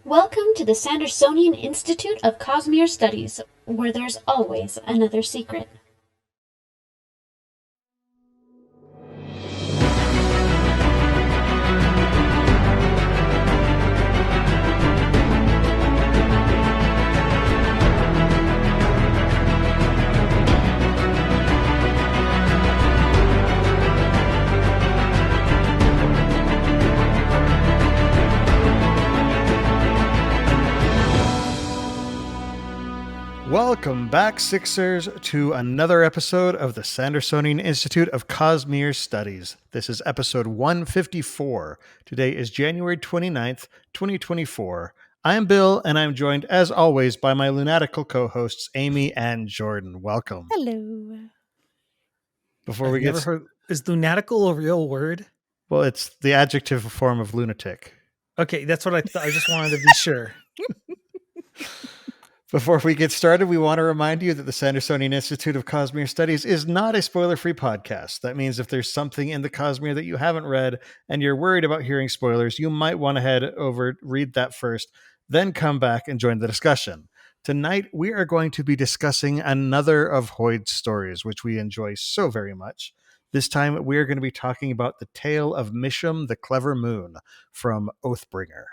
Welcome to the Sandersonian Institute of Cosmere Studies, where there's always another secret. Welcome back, Sixers, to another episode of the Sandersonian Institute of Cosmere Studies. This is episode 154. Today is January 29th, 2024. I'm Bill, and I'm joined, as always, by my lunatical co-hosts, Amy and Jordan. Welcome. Hello. Before we get heard, is lunatical a real word? Well, it's the adjective form of lunatic. Okay, that's what I thought. I just wanted to be sure. Before we get started, we want to remind you that the Sandersonian Institute of Cosmere Studies is not a spoiler-free podcast. That means if there's something in the Cosmere that you haven't read and you're worried about hearing spoilers, you might want to head over, read that first, then come back and join the discussion. Tonight, we are going to be discussing another of Hoid's stories, which we enjoy so very much. This time, we are going to be talking about the tale of Mishim, the Clever Moon, from Oathbringer.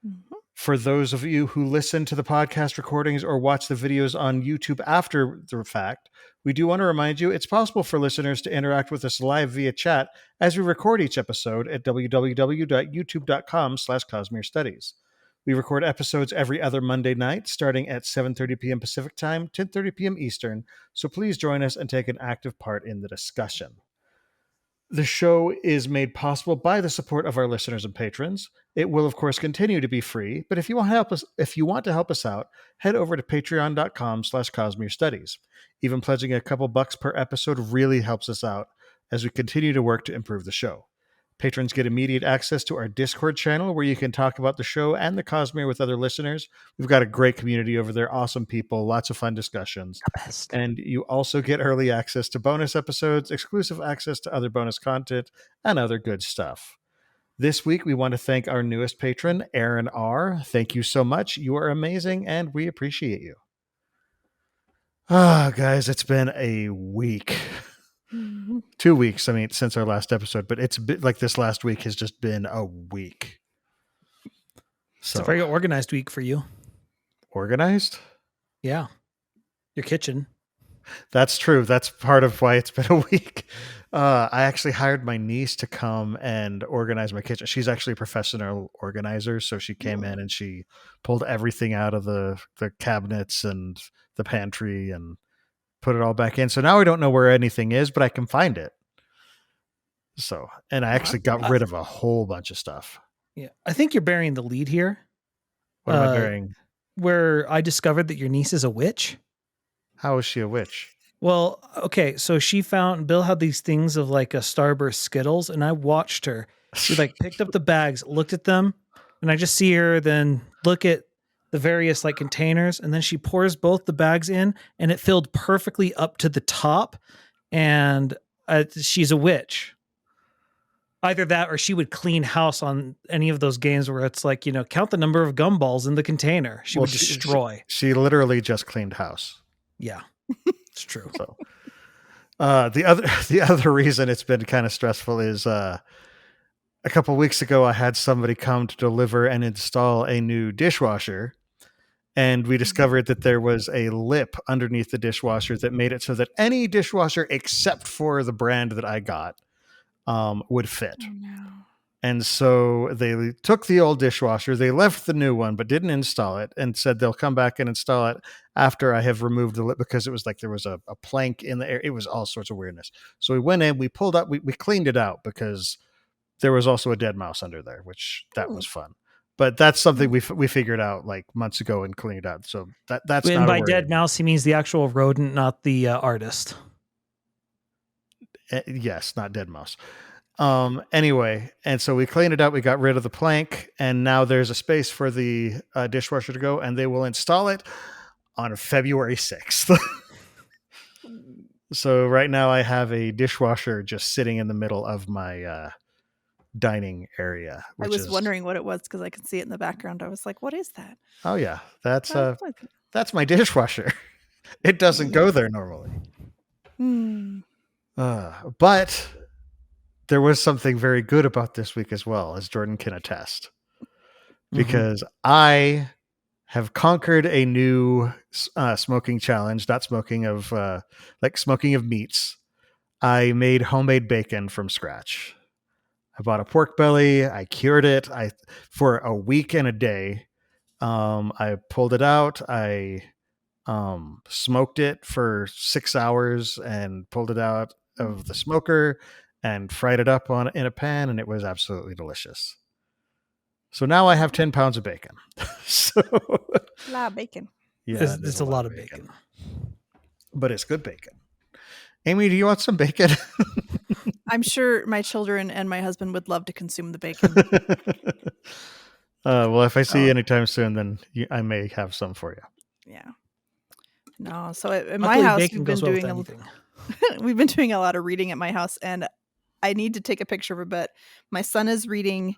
Mm-hmm. For those of you who listen to the podcast recordings or watch the videos on YouTube after the fact, we do want to remind you it's possible for listeners to interact with us live via chat as we record each episode at www.youtube.com/Cosmere Studies. We record episodes every other Monday night, starting at 7:30 p.m. Pacific Time, 10:30 p.m. Eastern, so please join us and take an active part in the discussion. The show is made possible by the support of our listeners and patrons. It will, of course, continue to be free, but if you want to help us out, head over to patreon.com/Cosmere Studies. Even pledging a couple bucks per episode really helps us out as we continue to work to improve the show. Patrons get immediate access to our Discord channel where you can talk about the show and the Cosmere with other listeners. We've got a great community over there, awesome people, lots of fun discussions. And you also get early access to bonus episodes, exclusive access to other bonus content, and other good stuff. This week, we want to thank our newest patron, Aaron R. Thank you so much. You are amazing, and we appreciate you. Guys, it's been a week. 2 weeks, since our last episode, but it's been like this last week has just been a week. So, it's a very organized week for you. Organized? Yeah. Your kitchen. That's true. That's part of why it's been a week. I actually hired my niece to come and organize my kitchen. She's actually a professional organizer, so she came in and she pulled everything out of the cabinets and the pantry and put it all back in. So now I don't know where anything is, but I can find it. So, and I actually got rid of a whole bunch of stuff. Yeah. I think you're burying the lead here. What am I burying? Where I discovered that your niece is a witch. How is she a witch? Well, okay. So Bill had these things of like a Starburst Skittles, and I watched her. She like picked up the bags, looked at them, and I just see her then look at the various like containers, and then she pours both the bags in, and it filled perfectly up to the top. And she's a witch. Either that, or she would clean house on any of those games where it's like, count the number of gumballs in the container. She would destroy. She literally just cleaned house. Yeah, it's true. So, the other reason it's been kind of stressful is a couple of weeks ago I had somebody come to deliver and install a new dishwasher. And we discovered that there was a lip underneath the dishwasher that made it so that any dishwasher except for the brand that I got would fit. Oh, no. And so they took the old dishwasher, they left the new one, but didn't install it, and said they'll come back and install it after I have removed the lip, because it was like there was a plank in the air. It was all sorts of weirdness. So we went in, we pulled up, we cleaned it out because there was also a dead mouse under there, which that was fun. But that's something we figured out like months ago and cleaned out. So that's and not by dead mouse, he means the actual rodent, not the artist. Yes, not dead mouse. Anyway, and so we cleaned it out. We got rid of the plank, and now there's a space for the dishwasher to go, and they will install it on February 6th. So right now I have a dishwasher just sitting in the middle of my dining area. I was wondering what it was because I could see it in the background. I was like, what is that? Oh yeah, that's What is it? that's my dishwasher. It doesn't go there normally. But there was something very good about this week as well, as Jordan can attest, because I have conquered a new smoking challenge, not smoking of like smoking of meats. I made homemade bacon from scratch. I bought a pork belly. I cured it for a week and a day. I pulled it out. I smoked it for 6 hours and pulled it out of the smoker and fried it up in a pan, and it was absolutely delicious. So now I have 10 pounds of bacon. So A lot of bacon. yeah, it's a lot of bacon. But it's good bacon. Amy, do you want some bacon? I'm sure my children and my husband would love to consume the bacon. Well, if I see you anytime soon, then I may have some for you. Yeah. No, so at my house we've been doing a lot of reading at my house, and I need to take a picture of it. But my son is reading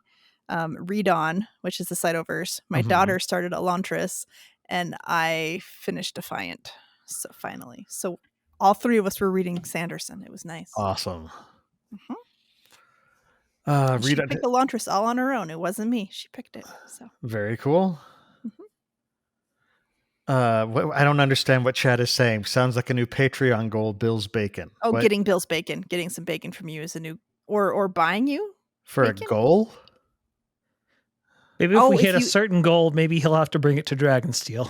Read On, which is the Cytoverse. My daughter started Elantris, and I finished Defiant. So finally, all three of us were reading Sanderson. It was nice. Awesome. She picked Elantris all on her own. It wasn't me. She picked it. So very cool. I don't understand what Chad is saying. Sounds like a new Patreon goal, Bill's Bacon. Oh, what? Getting Bill's Bacon. Getting some bacon from you is a new... Or buying you? For bacon? A goal? Maybe if we hit a certain goal, maybe he'll have to bring it to Dragonsteel.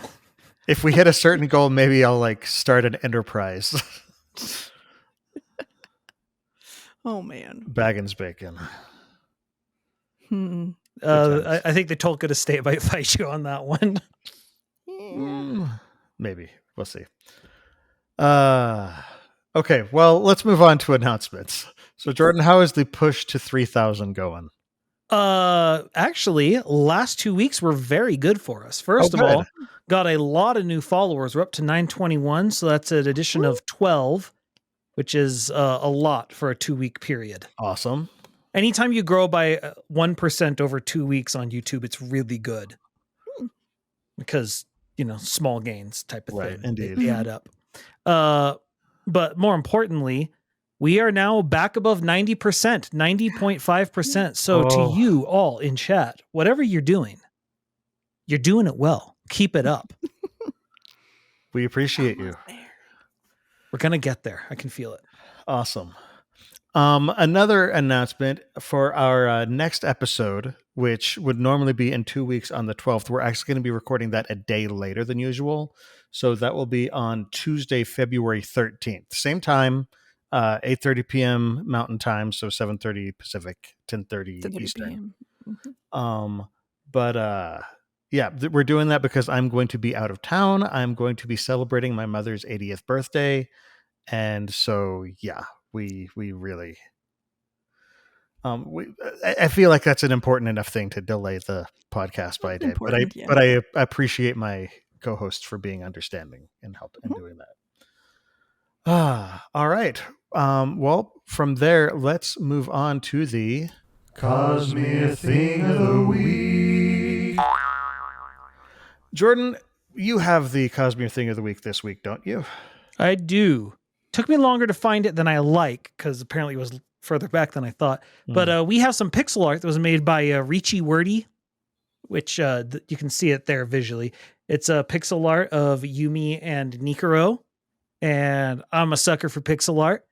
If we hit a certain goal, maybe I'll start an enterprise. Oh, man. Baggins Bacon. I think the Tolkien estate might fight you on that one. Maybe. We'll see. Okay, well, let's move on to announcements. So, Jordan, how is the push to 3,000 going? Actually, last 2 weeks were very good for us. First of all, got a lot of new followers. We're up to 921, so that's an addition of 12, which is a lot for a 2-week period. Awesome. Anytime you grow by 1% over 2 weeks on YouTube, it's really good. Because, small gains type of thing. Indeed. They add up. But more importantly, we are now back above 90%, 90.5%. So to you all in chat, whatever you're doing it well. Keep it up. We appreciate you. We're going to get there. I can feel it. Awesome. Another announcement for our next episode, which would normally be in 2 weeks on the 12th. We're actually going to be recording that a day later than usual. So that will be on Tuesday, February 13th. Same time, 8:30 p.m. Mountain Time, so 7:30 Pacific, 10:30 Eastern. Yeah, we're doing that because I'm going to be out of town. I'm going to be celebrating my mother's 80th birthday. And so, yeah, we really... I feel like that's an important enough thing to delay the podcast by a day. But I appreciate my co-hosts for being understanding and helping and doing that. All right. Well, from there, let's move on to the Cosmere Thing of the Week. Jordan, you have the Cosmere Thing of the Week this week, don't you? I do. Took me longer to find it than I like, because apparently it was further back than I thought. But we have some pixel art that was made by Richie Wordy, which you can see it there visually. It's a pixel art of Yumi and Nikoro, and I'm a sucker for pixel art.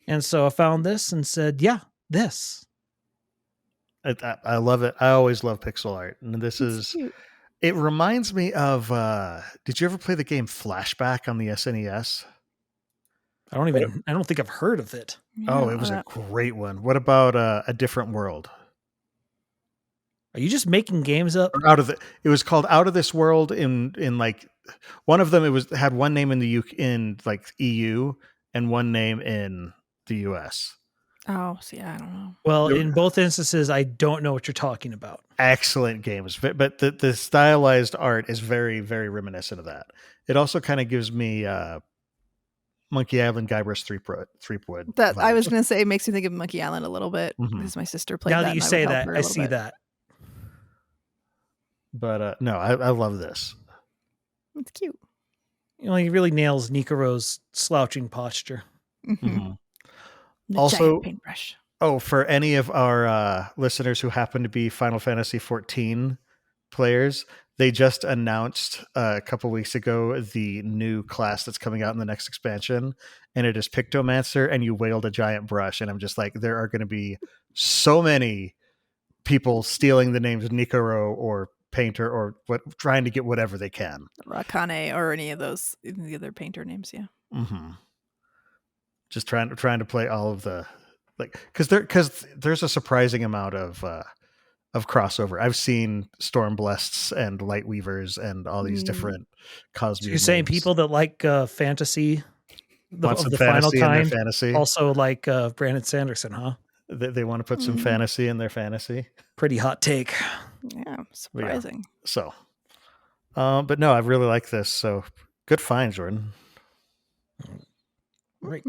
And so I found this and said, yeah, this. I love it. I always love pixel art. And this is cute. It reminds me of, did you ever play the game Flashback on the SNES? I don't think I've heard of it. Oh, it was a great one. What about A Different World? Are you just making games up? It was called Out of This World in like one of them. Had one name in the EU and one name in the US. Oh, see, I don't know. Well, in both instances, I don't know what you're talking about. Excellent games, but the stylized art is very, very reminiscent of that. It also kind of gives me Monkey Island, Guybrush Threepwood. That I was going to say, it makes me think of Monkey Island a little bit because my sister played that. Now that you say that, I see that. But no, I love this. It's cute. He really nails Nikaro's slouching posture. Also, paintbrush. Oh, for any of our listeners who happen to be Final Fantasy XIV players, they just announced a couple weeks ago the new class that's coming out in the next expansion, and it is Pictomancer, and you wield a giant brush. And I'm just like, there are going to be so many people stealing the names Nikoro or Painter or trying to get whatever they can. Rakane or any of those, the other painter names, yeah. Just trying to play all of the because there's a surprising amount of crossover. I've seen Stormblests and Lightweavers and all these different Cosmere. So you're saying people that like fantasy want some the fantasy final in kind their fantasy, also like Brandon Sanderson, huh? They want to put some fantasy in their fantasy. Pretty hot take. Yeah, surprising. Yeah. So, but no, I really like this. So good find, Jordan. Right.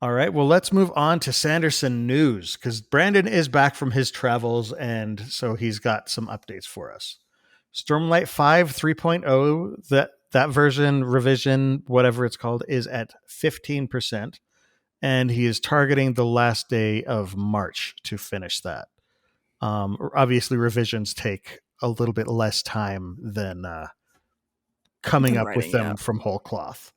All right. Well, let's move on to Sanderson news because Brandon is back from his travels, and so he's got some updates for us. Stormlight 5 3.0, that version, revision, whatever it's called, is at 15%, and he is targeting the last day of March to finish that. Obviously, revisions take a little bit less time than coming up with them from whole cloth.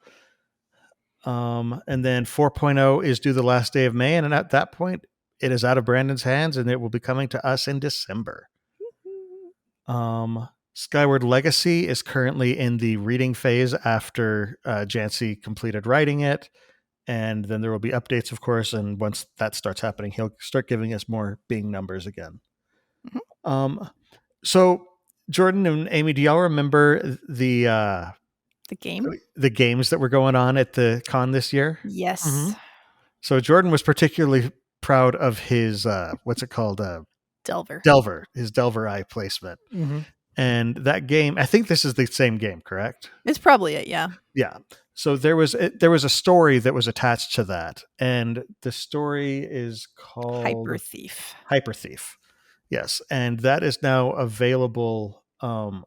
And then 4.0 is due the last day of May. And at that point, it is out of Brandon's hands and it will be coming to us in December. Skyward Legacy is currently in the reading phase after Jancy completed writing it. And then there will be updates, of course. And once that starts happening, he'll start giving us more being numbers again. So Jordan and Amy, do y'all remember the games that were going on at the con this year? Yes. So Jordan was particularly proud of his what's it called? Delver. His Delver Eye placement. And that game, I think this is the same game, correct? It's probably it, yeah. Yeah. So there was a story that was attached to that, and the story is called Hyper Thief. Yes, and that is now available on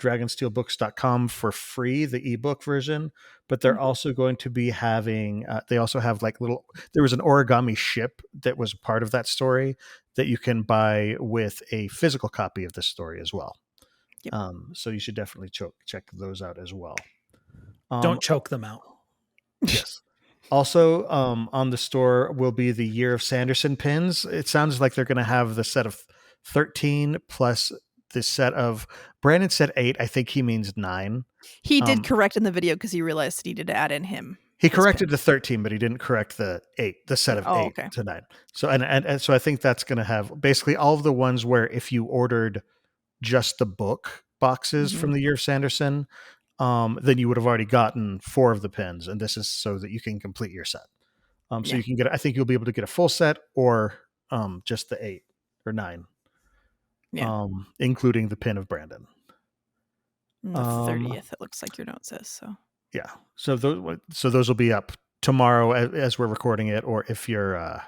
dragonsteelbooks.com for free, the ebook version, but they're also going to be having they also have there was an origami ship that was part of that story that you can buy with a physical copy of the story as well. So you should definitely check those out as well. Don't choke them out. Yes. Also, on the store will be the Year of Sanderson pins. It sounds like they're going to have the set of 13 plus the set of Brandon said 8. I think he means 9. He did correct in the video because he realized he needed to add in him. He corrected the 13, but he didn't correct the 8, the set of 8 to 9. So and so I think that's going to have basically all of the ones where if you ordered just the book boxes from the Year of Sanderson, then you would have already gotten 4 of the pins, and this is so that you can complete your set. So you can get, I think you'll be able to get a full set or just the 8 or 9, including the pin of Brandon. The 30th, it looks like your note says so. Yeah, so those will be up tomorrow as we're recording it, or if you're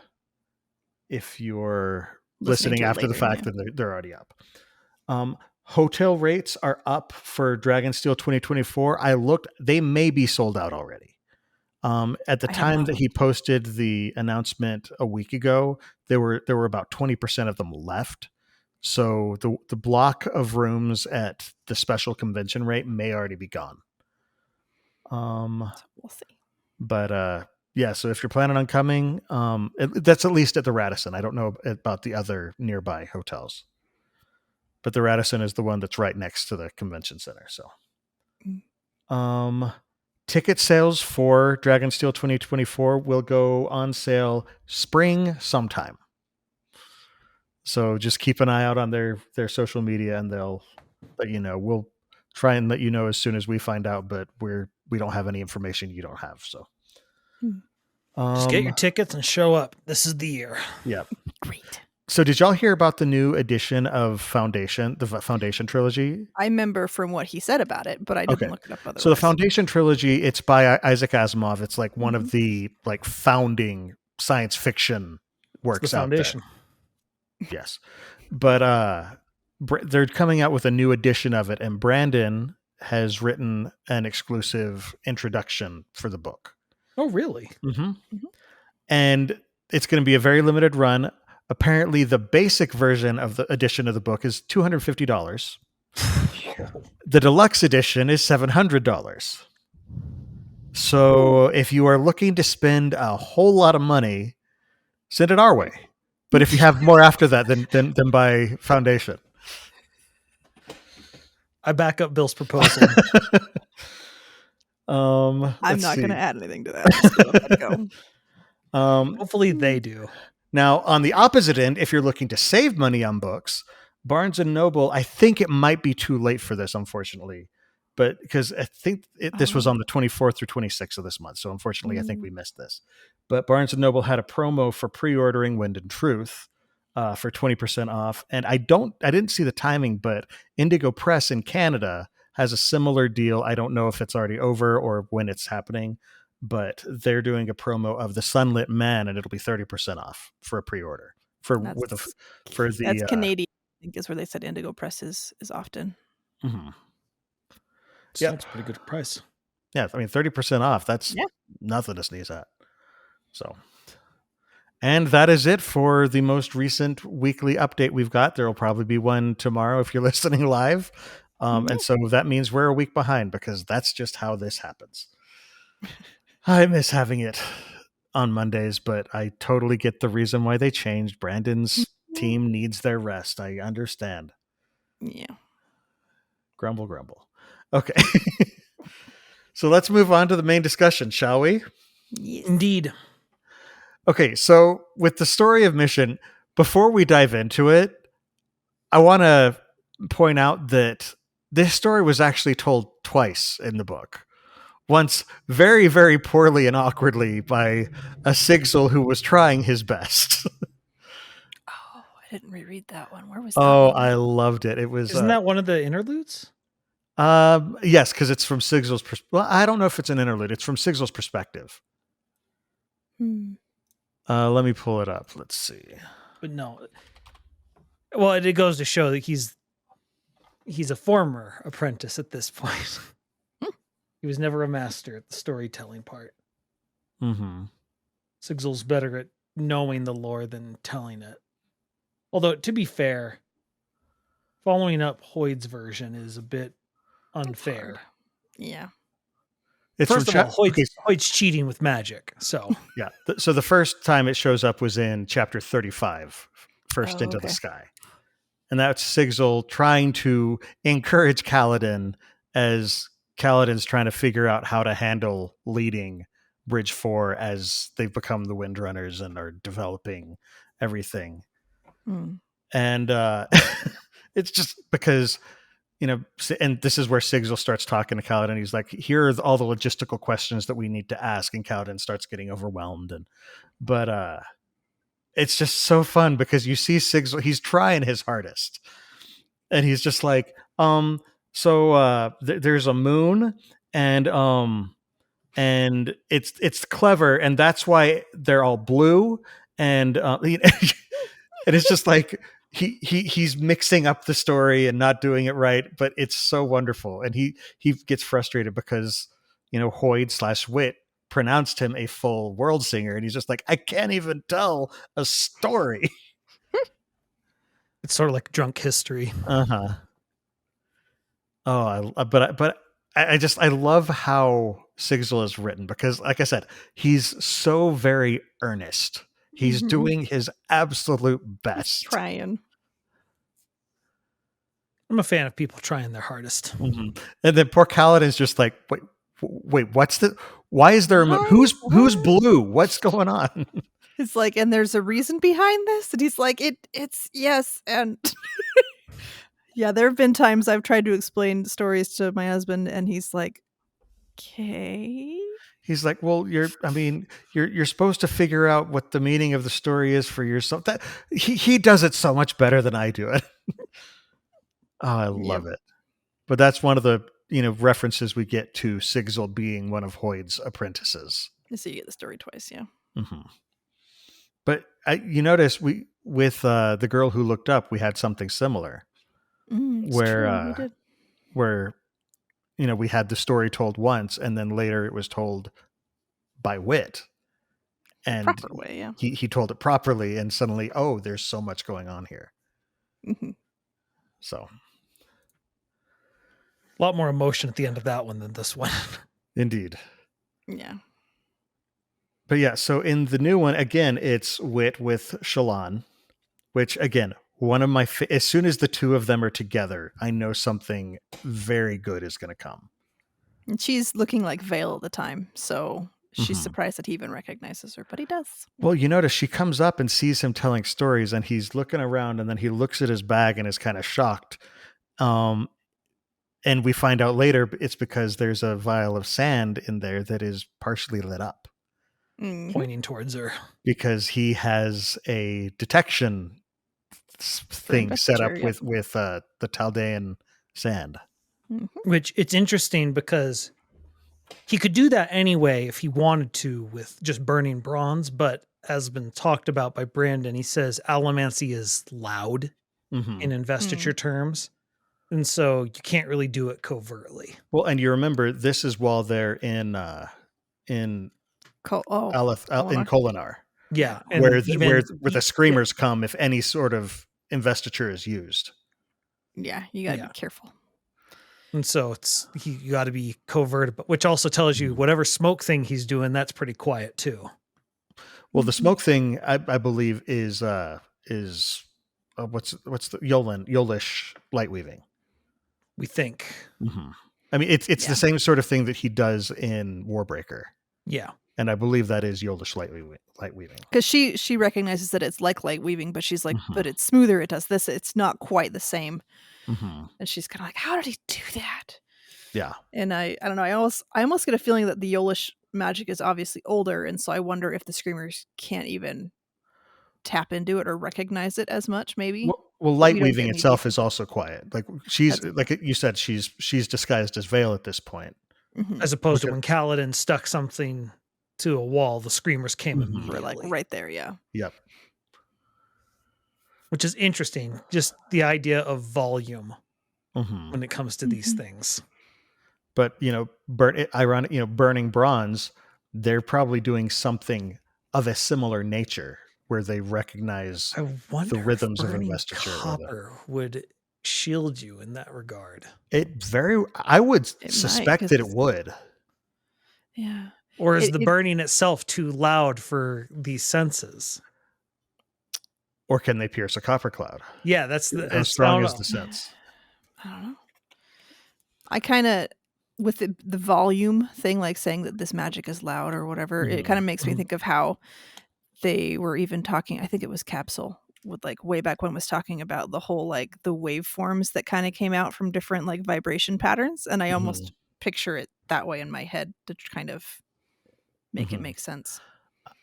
listening after later, the fact, then they're already up. Hotel rates are up for Dragonsteel 2024. I looked; they may be sold out already. At the time that he posted the announcement a week ago, there were about 20% of them left. So the block of rooms at the special convention rate may already be gone. We'll see. But yeah, so if you're planning on coming, that's at least at the Radisson. I don't know about the other nearby hotels, but the Radisson is the one that's right next to the convention center. So, ticket sales for Dragonsteel 2024 will go on sale spring sometime. So just keep an eye out on their social media, and they'll let you know. We'll try and let you know as soon as we find out, but we don't have any information you don't have. So just get your tickets and show up. This is the year. Yeah. Great. So did y'all hear about the new edition of Foundation, the Foundation trilogy? I remember from what he said about it, but I didn't look it up otherwise. So the Foundation trilogy, it's by Isaac Asimov. It's like one of the like founding science fiction works out there. Yes. But they're coming out with a new edition of it, and Brandon has written an exclusive introduction for the book. Oh, really? Mm-hmm. And it's going to be a very limited run. Apparently, the basic version of the edition of the book is $250. The deluxe edition is $700. So if you are looking to spend a whole lot of money, send it our way. But if you have more after that, then buy Foundation. I back up Bill's proposal. I'm not going to add anything to that. Just let it go. Hopefully they do. Now, on the opposite end, if you're looking to save money on books, Barnes & Noble, I think it might be too late for this, unfortunately. But because I think this was on the 24th through 26th of this month. So unfortunately, I think we missed this. But Barnes & Noble had a promo for pre-ordering Wind and Truth for 20% off. And I didn't see the timing, but Indigo Press in Canada has a similar deal. I don't know if it's already over or when it's happening, but they're doing a promo of The Sunlit Man, and it'll be 30% off for a pre-order that's Canadian. I think is where they said Indigo Press is often. Mm-hmm. Yeah, it's a pretty good price. Yeah, I mean 30% off. That's nothing to sneeze at. So, and that is it for the most recent weekly update we've got. There will probably be one tomorrow if you're listening live, and so that means we're a week behind because that's just how this happens. I miss having it on Mondays, but I totally get the reason why they changed. Brandon's team needs their rest. I understand. Yeah. Grumble. Okay. So let's move on to the main discussion, shall we? Yes. Indeed. Okay, so with the story of Mishim, before we dive into it, I want to point out that this story was actually told twice in the book. Once very, very poorly and awkwardly by a Sigil who was trying his best. Oh, I didn't reread that one. Where was that? Oh, I loved it. It was. Isn't that one of the interludes? Yes, because it's from Sigil's perspective. Well, I don't know if it's an interlude. It's from Sigil's perspective. Let me pull it up. Let's see. But no. Well, it goes to show that he's a former apprentice at this point. He was never a master at the storytelling part. Mm-hmm. Sigil's better at knowing the lore than telling it. Although, to be fair, following up Hoyd's version is a bit unfair. Yeah. First of all, Hoyd's cheating with magic. So yeah. So the first time it shows up was in chapter 35, First Into the Sky. And that's Sigil trying to encourage Kaladin as Kaladin's trying to figure out how to handle leading Bridge 4 as they've become the Windrunners and are developing everything. And it's just because, and this is where Sigil starts talking to Kaladin. He's like, here are all the logistical questions that we need to ask. And Kaladin starts getting overwhelmed. But it's just so fun because you see Sigil, he's trying his hardest. And he's just like, so there's a moon and it's clever. And that's why they're all blue. And, and it's just like, he's mixing up the story and not doing it right, but it's so wonderful. And he gets frustrated because, Hoyd/Wit pronounced him a full world singer. And he's just like, I can't even tell a story. It's sort of like drunk history. Uh-huh. Oh, I love how Sigil is written because, like I said, he's so very earnest. He's doing his absolute best. He's trying. I'm a fan of people trying their hardest. Mm-hmm. And then poor Kaladin's just like, wait, why is there who's blue? What's going on? It's like, and there's a reason behind this? And he's like, it's yes. And yeah, there have been times I've tried to explain stories to my husband and he's like, okay. He's like, well, you're supposed to figure out what the meaning of the story is for yourself. That he does it so much better than I do it. Oh, I love it. But that's one of the references we get to Sigzil being one of Hoyd's apprentices. So you get the story twice, yeah. Mm-hmm. But you notice with the girl who looked up, we had something similar, where we had the story told once, and then later it was told by Wit, and proper way, yeah. He told it properly, and suddenly, oh, there's so much going on here. Mm-hmm. So, a lot more emotion at the end of that one than this one. Indeed. Yeah. But yeah, so in the new one, again, it's Wit with Shallan, which, again, one of my... as soon as the two of them are together, I know something very good is going to come. And she's looking like Vale at the time, so she's surprised that he even recognizes her, but he does. Well, you notice she comes up and sees him telling stories, and he's looking around, and then he looks at his bag and is kind of shocked. And we find out later it's because there's a vial of sand in there that is partially lit up. Pointing towards her. Because he has a detection thing set up with the Taldean sand. Which it's interesting because he could do that anyway if he wanted to with just burning bronze, but as been talked about by Brandon, he says allomancy is loud in investiture terms. And so you can't really do it covertly. Well, and you remember this is while they're in Kholinar. Yeah. Where the screamers come if any sort of investiture is used. Yeah, you gotta be careful. And so you got to be covert, but which also tells you whatever smoke thing he's doing, that's pretty quiet too. Well, the smoke thing, I believe, is what's the Yolish light weaving. We think. I mean, it's the same sort of thing that he does in Warbreaker. Yeah. And I believe that is Yolish light weaving. Because she recognizes that it's like light weaving, but she's like, but it's smoother. It does this. It's not quite the same. And she's kind of like, how did he do that? Yeah. And I don't know. I almost get a feeling that the Yolish magic is obviously older, and so I wonder if the Screamers can't even tap into it or recognize it as much. Maybe. Well, light weaving itself is also quiet. Like she's like you said, she's disguised as Vale at this point, as opposed to when Kaladin stuck something to a wall, the Screamers came immediately. Like right there. Yeah. Yep. Which is interesting, just the idea of volume when it comes to these things. But burning bronze, they're probably doing something of a similar nature where they recognize the rhythms of investiture. Copper would shield you in that regard. I would suspect that it would. Yeah. Or is the burning itself too loud for these senses? Or can they pierce a copper cloud? Yeah, that's how strong is the sense? I don't know. I kind of, with the volume thing, like saying that this magic is loud or whatever, it kind of makes me think of how they were even talking. I think it was Capsule with like way back when was talking about the whole like the waveforms that kind of came out from different like vibration patterns, and I almost picture it that way in my head to kind of make it make sense.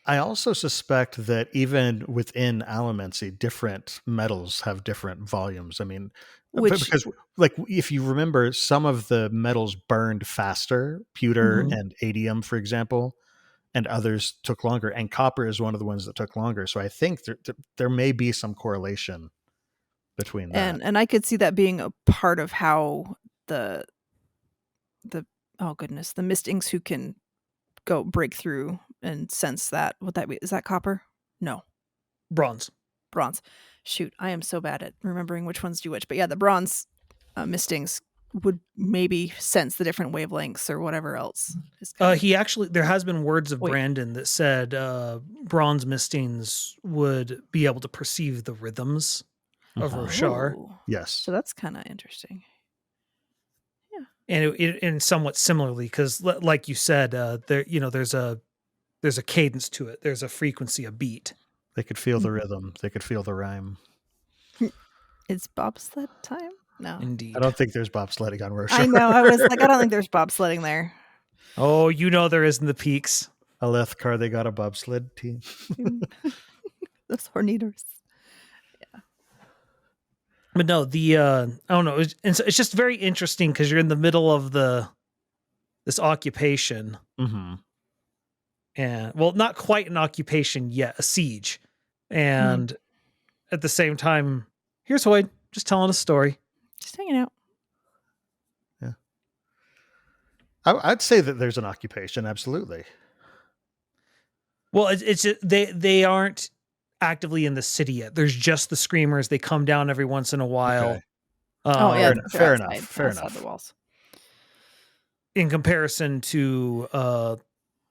I also suspect that even within allomancy, different metals have different volumes. I mean, because like if you remember, some of the metals burned faster, pewter and adium, for example, and others took longer. And copper is one of the ones that took longer. So I think there may be some correlation between that. And I could see that being a part of how the mist inks who can go break through and sense that. Would that be, is that copper? No. Bronze. Shoot, I am so bad at remembering which ones do which. But yeah, the bronze mistings would maybe sense the different wavelengths or whatever else. He actually, there has been words of Brandon that said bronze mistings would be able to perceive the rhythms of Roshar. Yes. So that's kind of interesting. And and somewhat similarly, because like you said, there's a cadence to it. There's a frequency, a beat. They could feel the rhythm. They could feel the rhyme. It's bobsled time? No. Indeed. I don't think there's bobsledding on Roshar. I know. I was like, I don't think there's bobsledding there. Oh, you know there is in the peaks. A Lethkar, they got a bobsled team. Those Horneters. Yeah. But no, I don't know. It's just very interesting because you're in the middle of this occupation. Mm-hmm. And, well, not quite an occupation yet, a siege. And at the same time, here's Hoyd, just telling a story. Just hanging out. Yeah. I'd say that there's an occupation, absolutely. Well, it's they aren't actively in the city yet. There's just the screamers. They come down every once in a while. Okay. Fair enough. The walls. In comparison to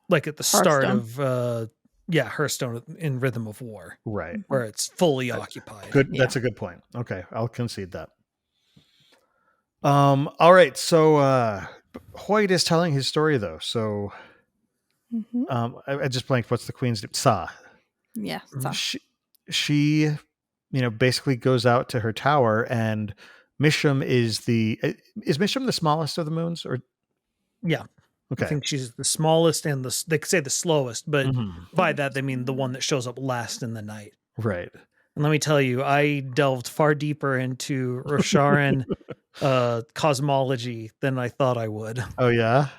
like at the start of Hearthstone in Rhythm of War, right, where it's fully occupied. Good. Yeah. That's a good point. Okay, I'll concede that. All right. So Hoyt is telling his story though. So I just blanked. What's the queen's name? Sa. Yeah. Sa. She, basically goes out to her tower, and Mishim is Mishim the smallest of the moons, or yeah. Okay. I think she's the smallest and they could say the slowest, but by that they mean the one that shows up last in the night. Right. And let me tell you, I delved far deeper into Rosharan cosmology than I thought I would. Oh yeah.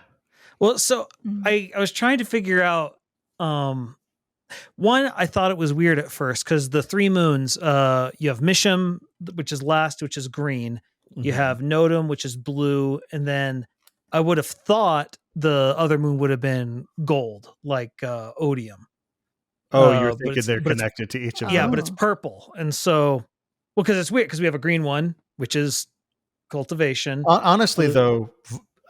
Well, so I was trying to figure out one, I thought it was weird at first because the three moons, you have Mishim, which is last, which is green. You have Nodum, which is blue, and then I would have thought the other moon would have been gold, like Odium. Oh, you're thinking they're connected to each of them. Yeah, but it's purple. And so, because it's weird, because we have a green one, which is cultivation. Honestly, though,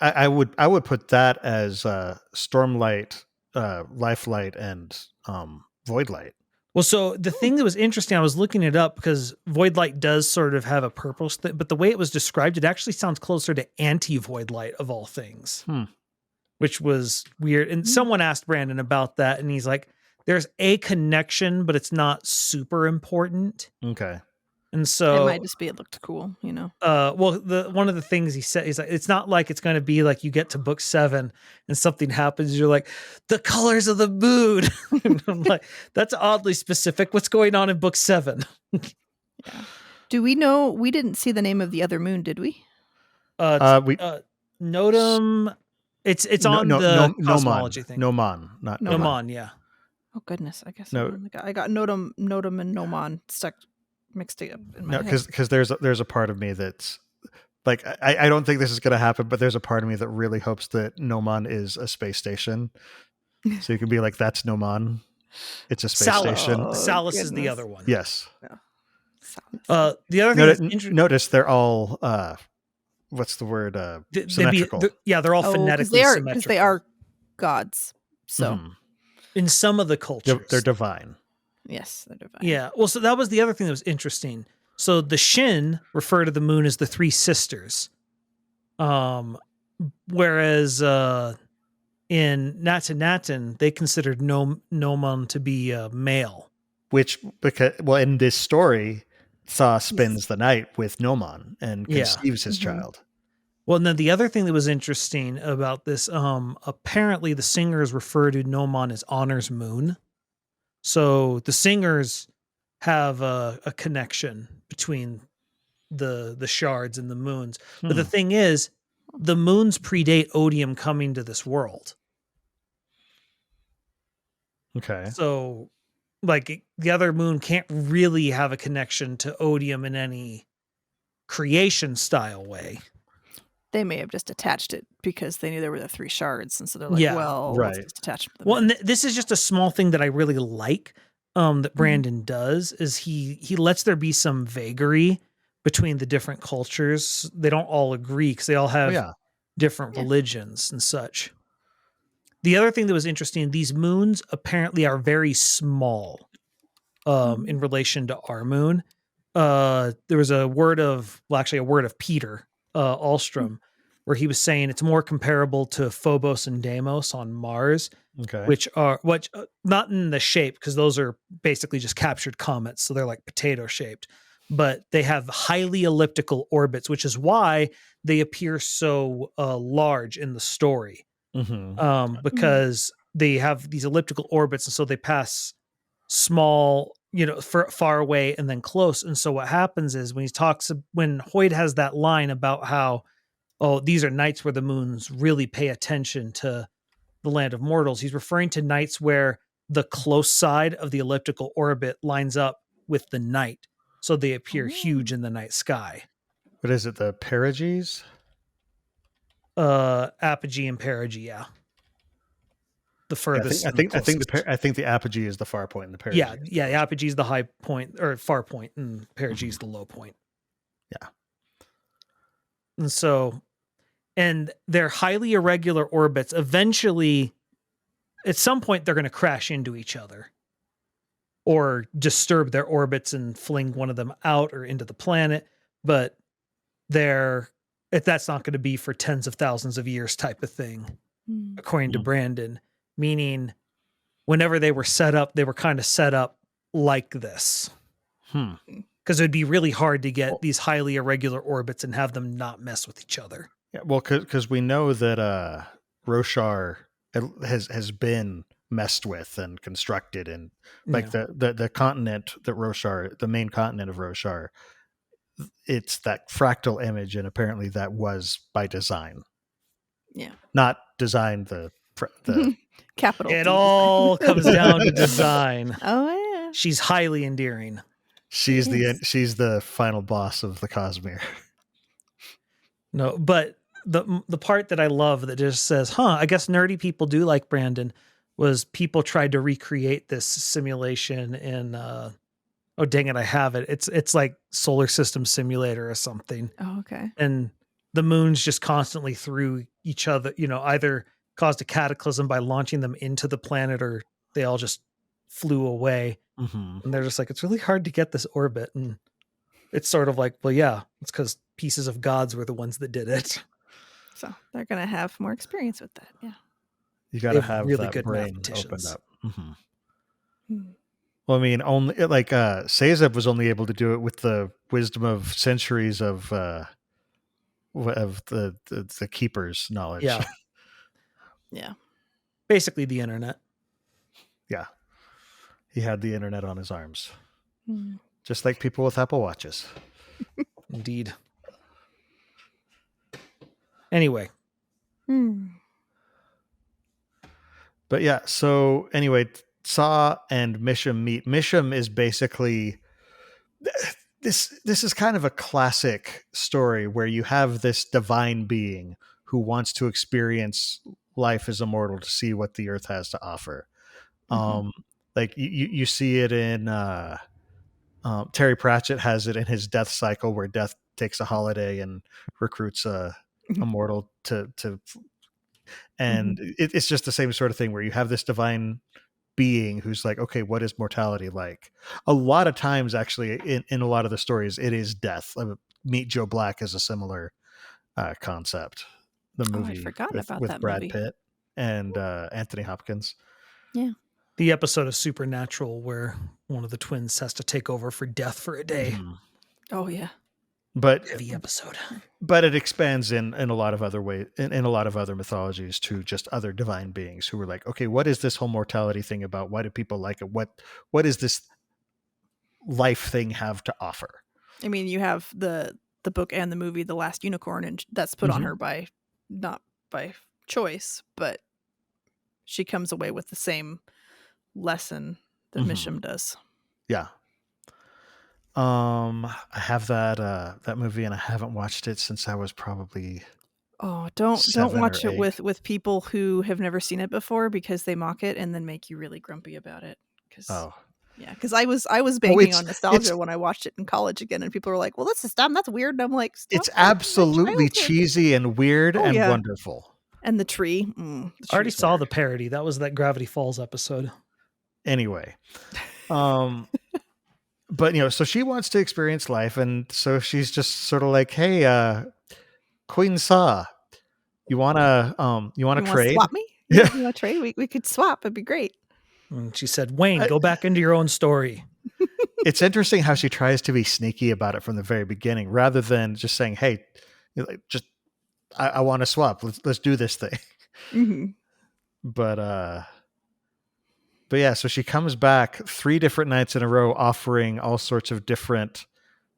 I would put that as Stormlight, Lifelight, and Voidlight. Well, so the thing that was interesting, I was looking it up because Voidlight does sort of have a purple, but the way it was described, it actually sounds closer to anti-Voidlight of all things, which was weird. And someone asked Brandon about that, and he's like, there's a connection, but it's not super important. Okay. And so it might just be, it looked cool, well, one of the things he said is like, it's not like it's going to be like you get to book 7 and something happens. You're like, the colors of the moon. I'm like, that's oddly specific. What's going on in book 7? Yeah. Do we know? We didn't see the name of the other moon, did we? Nodum. It's on the cosmology thing. Noman, not Noman. Yeah. Oh goodness, I guess no. I got Nodum and Noman mixed up in my head. Because there's a part of me that's like, I don't think this is going to happen, but there's a part of me that really hopes that Noman is a space station, so you can be like, that's Noman. It's a space station. Salus is the other one. Yes. Yeah. The other thing. Notice they're all. What's the word? Symmetrical. They're all phonetically symmetrical because they are gods. So. In some of the cultures. They're divine. Yes, they're divine. Yeah. Well, so that was the other thing that was interesting. So the Shin refer to the moon as the three sisters. Whereas in Natanatan, they considered Noman to be male. Which, in this story, Tha spends the night with Noman and conceives his child. Well, and then the other thing that was interesting about this, apparently the singers refer to Noman as Honor's moon. So the singers have a connection between the shards and the moons. But the thing is, the moons predate Odium coming to this world. Okay. So, like, the other moon can't really have a connection to Odium in any creation style way. They may have just attached it because they knew there were the 3 shards, and so they're like, let's just attach them. Well, and this is just a small thing that I really like that Brandon does, is he lets there be some vagary between the different cultures. They don't all agree because they all have different religions and such. The other thing that was interesting, these moons apparently are very small in relation to our moon. There was a word of Peter Alstrom, where he was saying it's more comparable to Phobos and Deimos on Mars, which not in the shape, because those are basically just captured comets, so they're like potato shaped, but they have highly elliptical orbits, which is why they appear so large in the story. because they have these elliptical orbits, and so they pass small, far away and then close. And so what happens is when Hoyd has that line about how, these are nights where the moons really pay attention to the land of mortals, he's referring to nights where the close side of the elliptical orbit lines up with the night, so they appear huge in the night sky. What is it, the perigees? Apogee and perigee, yeah. The furthest. I think the apogee is the far point, and the perigee. Yeah. The apogee is the high point or far point, and perigee is the low point. Yeah. And so, and they're highly irregular orbits. Eventually, at some point, they're going to crash into each other, or disturb their orbits and fling one of them out or into the planet. But that's not going to be for tens of thousands of years type of thing, according to Brandon. Meaning, whenever they were set up, they were kind of set up like this. Because it would be really hard to get these highly irregular orbits and have them not mess with each other. Yeah, well, because we know that Roshar has been messed with and constructed, and like the continent that Roshar, the main continent of Roshar, it's that fractal image, and apparently that was by design. Yeah, not design the capital. It all comes down to design. Oh yeah, she's highly endearing. She's the final boss of the Cosmere. No, but the part that I love that just says, I guess nerdy people do like Brandon, was people tried to recreate this simulation in oh dang it, I have it. It's like Solar System Simulator or something. Oh, okay. And the moons just constantly threw each other, either caused a cataclysm by launching them into the planet, or they all just flew away. And they're just like, it's really hard to get this orbit. And it's sort of like, well, yeah, it's because pieces of gods were the ones that did it. So they're going to have more experience with that. Yeah. You got to have really that good brain opened up. Well, I mean, only like Sazeb was only able to do it with the wisdom of centuries of the keeper's knowledge. Yeah. Yeah. Basically the internet. Yeah. He had the internet on his arms. Just like people with Apple Watches. Indeed. Anyway. But yeah, so anyway, Saw and Mishim meet. Mishim is basically this is kind of a classic story where you have this divine being who wants to experience life as a mortal to see what the earth has to offer. Like you see it in Terry Pratchett has it in his Death Cycle, where Death takes a holiday and recruits a mortal to and it's just the same sort of thing where you have this divine being who's like, okay, what is mortality like? A lot of times, actually, in a lot of the stories, it is death. Meet Joe Black is a similar concept. The movie with Brad Pitt and Anthony Hopkins. Yeah. The episode of Supernatural where one of the twins has to take over for Death for a day. Oh yeah. But heavy episode. But it expands in a lot of other ways, in a lot of other mythologies, to just other divine beings who were like, okay, what is this whole mortality thing about? Why do people like it? What is this life thing have to offer? I mean, you have the book and the movie, The Last Unicorn, and that's put on her not by choice, but she comes away with the same lesson that Mishim does. Yeah. I have that movie, and I haven't watched it since I was probably don't watch it with people who have never seen it before, because they mock it and then make you really grumpy about it. Because I was banging on nostalgia when I watched it in college again, and people were like, well, this is dumb, that's weird, and I'm like, it's absolutely cheesy and weird and wonderful. And the tree. I already saw the parody. That was that Gravity Falls episode. Anyway, but so she wants to experience life, and so she's just sort of like, hey, Queen Saw, you wanna trade? Swap me? Yeah. You wanna trade? We could swap. It'd be great. And she said, Wayne, go back into your own story. It's interesting how she tries to be sneaky about it from the very beginning, rather than just saying, hey, just I want to swap. Let's do this thing. Mm-hmm. But yeah, so she comes back 3 different nights in a row offering all sorts of different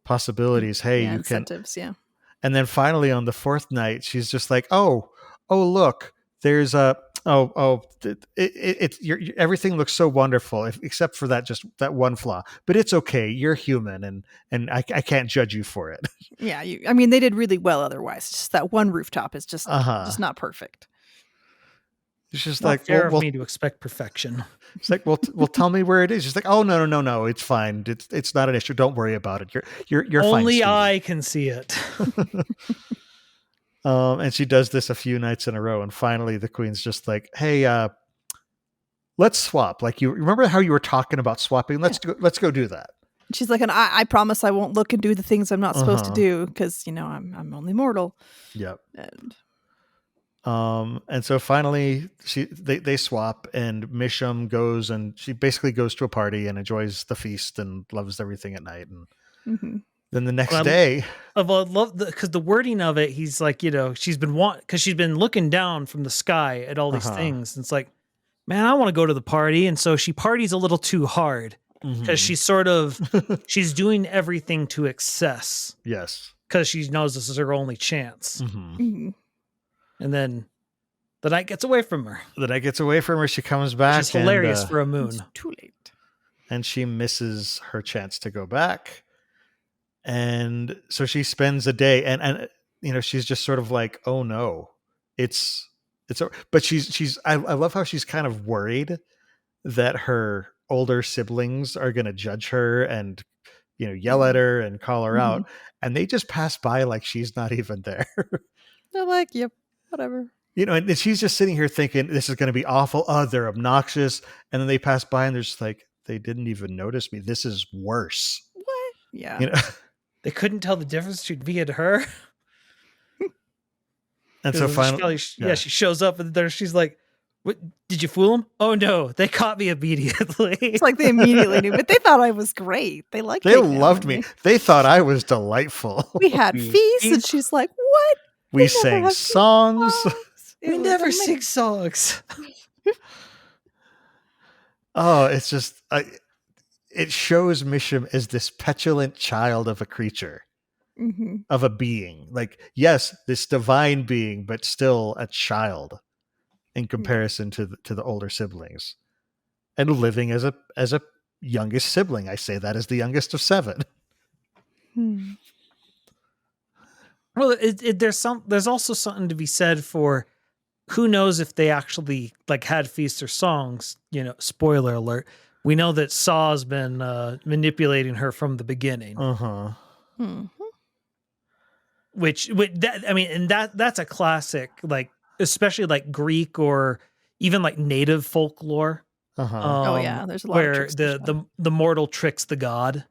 possibilities. Hey, you incentives, can. And then finally on the 4th night, she's just like, oh, look, there's everything looks so wonderful, except for just that one flaw. But it's okay. You're human, and I can't judge you for it. Yeah, I mean, they did really well otherwise. Just that one rooftop is just not perfect. It's just not like, fair of me to expect perfection. It's like, well, tell me where it is. She's like, oh, no, it's fine. It's not an issue. Don't worry about it. You're fine. Only I can see it. And she does this a few nights in a row, and finally the queen's just like, hey, let's swap. Like, you remember how you were talking about swapping? Let's go do that. She's like, and I promise I won't look and do the things I'm not supposed to do, because I'm only mortal. Yep. And so finally they swap, and Mishim goes, and she basically goes to a party and enjoys the feast and loves everything at night. And then the next day, I love because the wording of it, he's like, she's been looking down from the sky at all these things. And it's like, man, I want to go to the party. And so she parties a little too hard because she's sort of, she's doing everything to excess. Yes. Because she knows this is her only chance. And then the night gets away from her. She comes back. Which is hilarious for a moon. It's too late. And she misses her chance to go back. And so she spends a day, and she's just sort of like, oh no, it's, but she's, I love how she's kind of worried that her older siblings are going to judge her and, yell at her and call her out. And they just pass by like she's not even there. They're like, yep, whatever. And she's just sitting here thinking, this is going to be awful. Oh, they're obnoxious. And then they pass by and they're just like, they didn't even notice me. This is worse. What? Yeah. They couldn't tell the difference between me and her. And so finally, she shows up and there she's like, "What? Did you fool them? Oh no, they caught me immediately." It's like they immediately knew, but they thought I was great. They liked me. They loved me. They thought I was delightful. We had feasts, and she's like, "What? We sang songs. We never sing songs." Oh, it's just it shows Mishim as this petulant child of a creature, of a being. Like, yes, this divine being, but still a child in comparison to the older siblings, and living as a youngest sibling. I say that as the youngest of 7. Well, there's also something to be said for who knows if they actually like had feasts or songs. Spoiler alert. We know that Saw's been manipulating her from the beginning. That's a classic, like, especially like Greek or even like native folklore. There's a lot where of tricks the mortal tricks the god.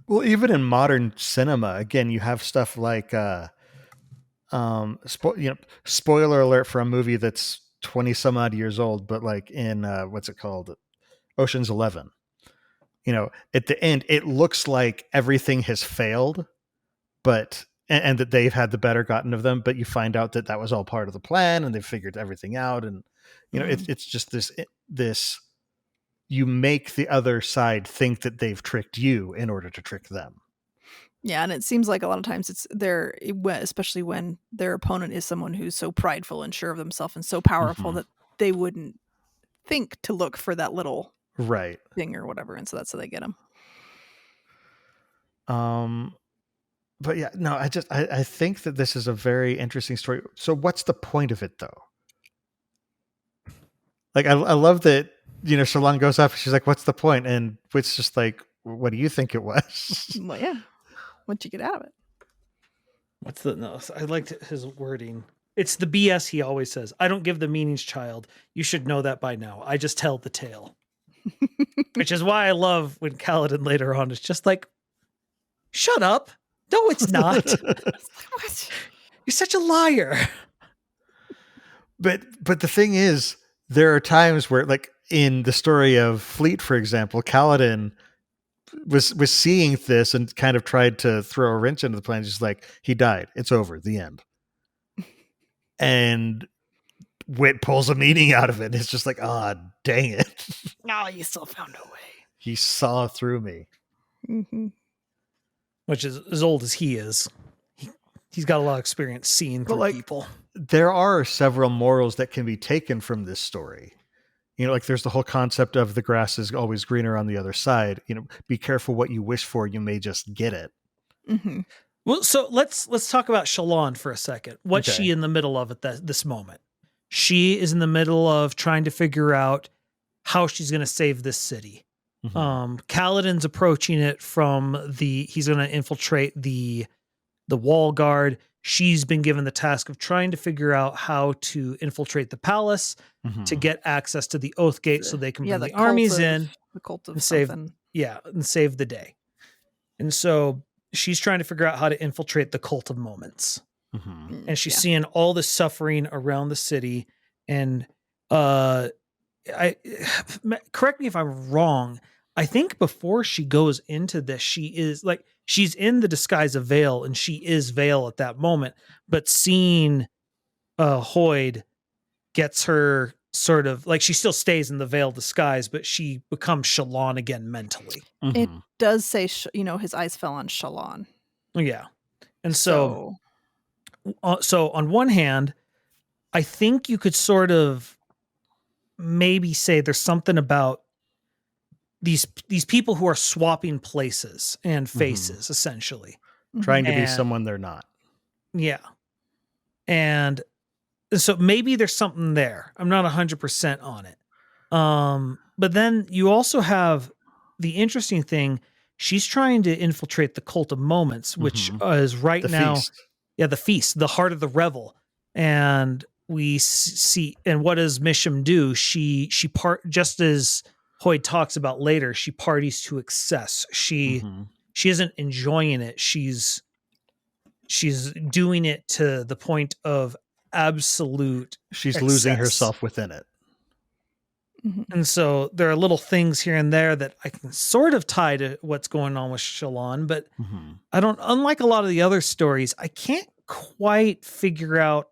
Well, even in modern cinema, again, you have stuff like spoiler alert for a movie that's 20 some odd years old, but like in what's it called, Ocean's 11. At the end, it looks like everything has failed, but and that they've had the better gotten of them. But you find out that was all part of the plan, and they've figured everything out. And it's just this. You make the other side think that they've tricked you in order to trick them. Yeah, and it seems like a lot of times especially when their opponent is someone who's so prideful and sure of themselves and so powerful that they wouldn't think to look for that little thing or whatever, and so that's how they get them. But yeah, no, I think that this is a very interesting story. So what's the point of it, though? Like, I love that, Shalon goes up and she's like, what's the point? And it's just like, what do you think it was? Well, yeah. What'd you get out of it? I liked his wording. It's the BS he always says. I don't give the meanings, child. You should know that by now. I just tell the tale. Which is why I love when Kaladin later on is just like, shut up. No, it's not. What? You're such a liar. But the thing is, there are times where, like in the story of Fleet, for example, Kaladin was seeing this and kind of tried to throw a wrench into the plan. Just like, he died. It's over. The end. And Wit pulls a meaning out of it. It's just like, dang it. No, you still found a way. He saw through me. Mm-hmm. Which is as old as he is. He's got a lot of experience seeing through people. There are several morals that can be taken from this story. Like there's the whole concept of the grass is always greener on the other side. Be careful what you wish for. You may just get it. Mm-hmm. Well, so let's talk about Shalon for a second. What's she in the middle of at this moment? She is in the middle of trying to figure out how she's going to save this city. Mm-hmm. Kaladin's approaching it from he's going to infiltrate the wall guard. She's been given the task of trying to figure out how to infiltrate the palace to get access to the Oath Gate so they can bring the armies in and save the day. And so she's trying to figure out how to infiltrate the Cult of Moments. Mm-hmm. And she's seeing all the suffering around the city. And correct me if I'm wrong. I think before she goes into this, she's in the disguise of Vale, and she is Vale at that moment. But seeing Hoyd gets her sort of like, she still stays in the Vale disguise, but she becomes Shalon again mentally. Mm-hmm. It does say, his eyes fell on Shalon. Yeah. And so on one hand, I think you could sort of maybe say there's something about these people who are swapping places and faces, essentially. Trying to be someone they're not. Yeah. And so maybe there's something there. I'm not 100% on it. But then you also have the interesting thing. She's trying to infiltrate the Cult of Moments, which is right now. Feast. Yeah, the feast, the heart of the revel. And we see, and what does Mishim do? She just as Hoyd talks about later, she parties to excess. She isn't enjoying it. She's doing it to the point of absolute She's excess. Losing herself within it. And so there are little things here and there that I can sort of tie to what's going on with Shalon, but I don't, unlike a lot of the other stories, I can't quite figure out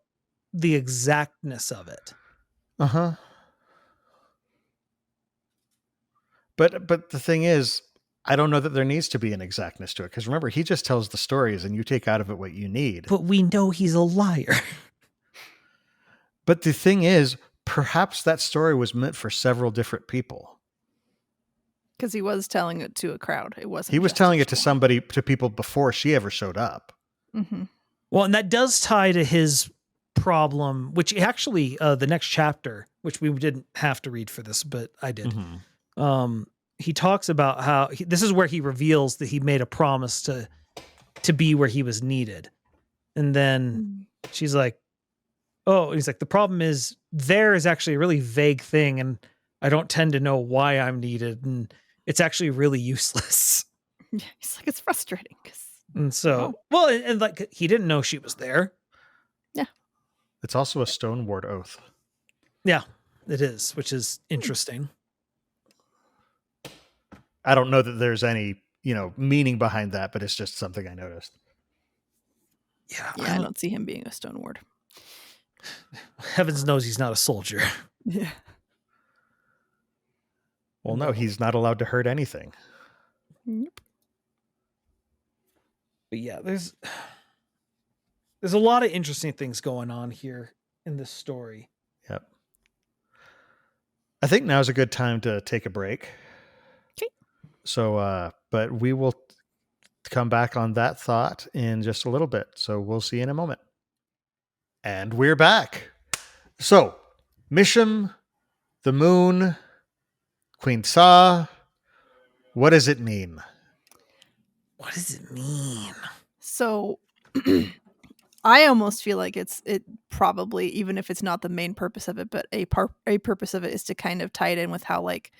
the exactness of it. But the thing is, I don't know that there needs to be an exactness to it. Because remember, he just tells the stories and you take out of it what you need. But we know he's a liar. But the thing is, perhaps that story was meant for several different people. Because he was telling it to a crowd. It wasn't. He was telling it to people before she ever showed up. Mm-hmm. Well, and that does tie to his problem, which actually the next chapter, which we didn't have to read for this, but I did. He talks about how this is where he reveals that he made a promise to be where he was needed. And then she's like, oh, he's like, the problem is there is actually a really vague thing. And I don't tend to know why I'm needed. And it's actually really useless. Yeah, he's like, it's frustrating. And so, and like, he didn't know she was there. Yeah. It's also a stone ward oath. Yeah, it is, which is interesting. I don't know that there's any, meaning behind that, but it's just something I noticed. Yeah, I don't see him being a stone ward. Heavens knows he's not a soldier. Yeah. Well, no, he's not allowed to hurt anything. Nope. But yeah, there's a lot of interesting things going on here in this story. Yep. I think now's a good time to take a break. Okay. So, but we will come back on that thought in just a little bit. So we'll see you in a moment. And we're back. So, Mishim, the moon, Queen Sa, what does it mean? What does it mean? So, I almost feel like it probably, even if it's not the main purpose of it, but a purpose of it is to kind of tie it in with how like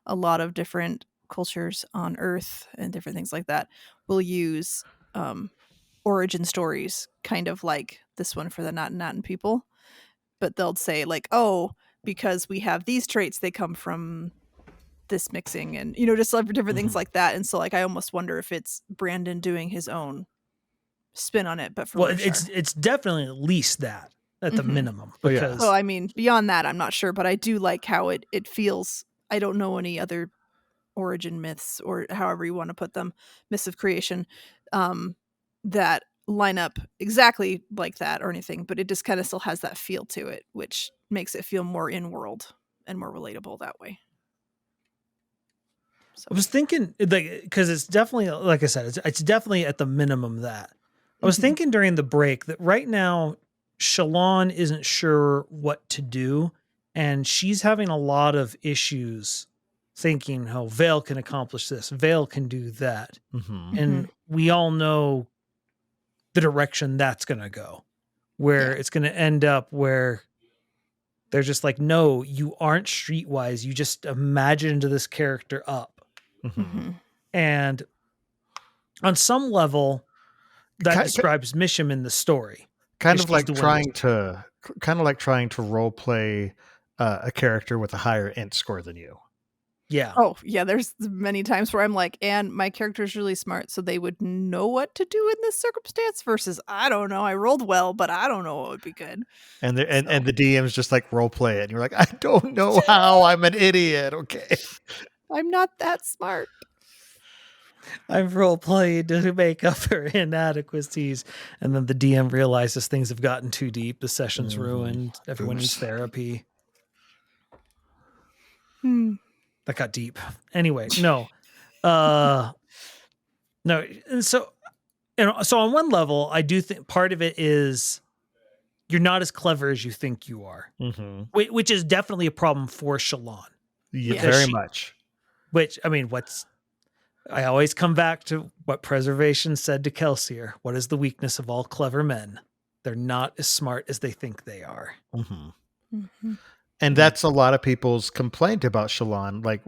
a lot of different cultures on Earth and different things like that will use origin stories, kind of like this one for the Natan people. But they'll say like, oh, because we have these traits, they come from this mixing, and just like different things like that. And so like I almost wonder if it's Brandon doing his own spin on it, but for it's definitely at least that. at the minimum. Because well, I mean, beyond that, I'm not sure, but I do like how it feels. I don't know any other origin myths, or however you want to put them, myths of creation, that line up exactly like that or anything, but it just kind of still has that feel to it, which makes it feel more in-world and more relatable that way. So. I was thinking, because it's definitely, like I said, it's definitely at the minimum that. I was thinking during the break that right now, Shalon isn't sure what to do, and she's having a lot of issues thinking, oh, Vale can accomplish this, Vale can do that. And we all know the direction that's going to go, where it's going to end up where they're just like, no, you aren't streetwise. You just imagined this character up. And on some level, that describes Mishim in the story. Kind of like trying to role play a character with a higher int score than you. Yeah. Oh, yeah. There's many times where I'm like, and my character's really smart, so they would know what to do in this circumstance. Versus, I don't know. I rolled well, but I don't know what would be good. And the DM's just like role play it, and you're like, I don't know how. I'm an idiot. Okay. I'm not that smart. I've role played to make up for inadequacies, and then the DM realizes things have gotten too deep. The session's ruined. Everyone needs therapy. That got deep. Anyway, no. No. And so on one level, I do think part of it is you're not as clever as you think you are, which is definitely a problem for Shalon. Yeah, very much. Which, I mean, I always come back to what Preservation said to Kelsier. What is the weakness of all clever men? They're not as smart as they think they are. And that's a lot of people's complaint about Shalon. Like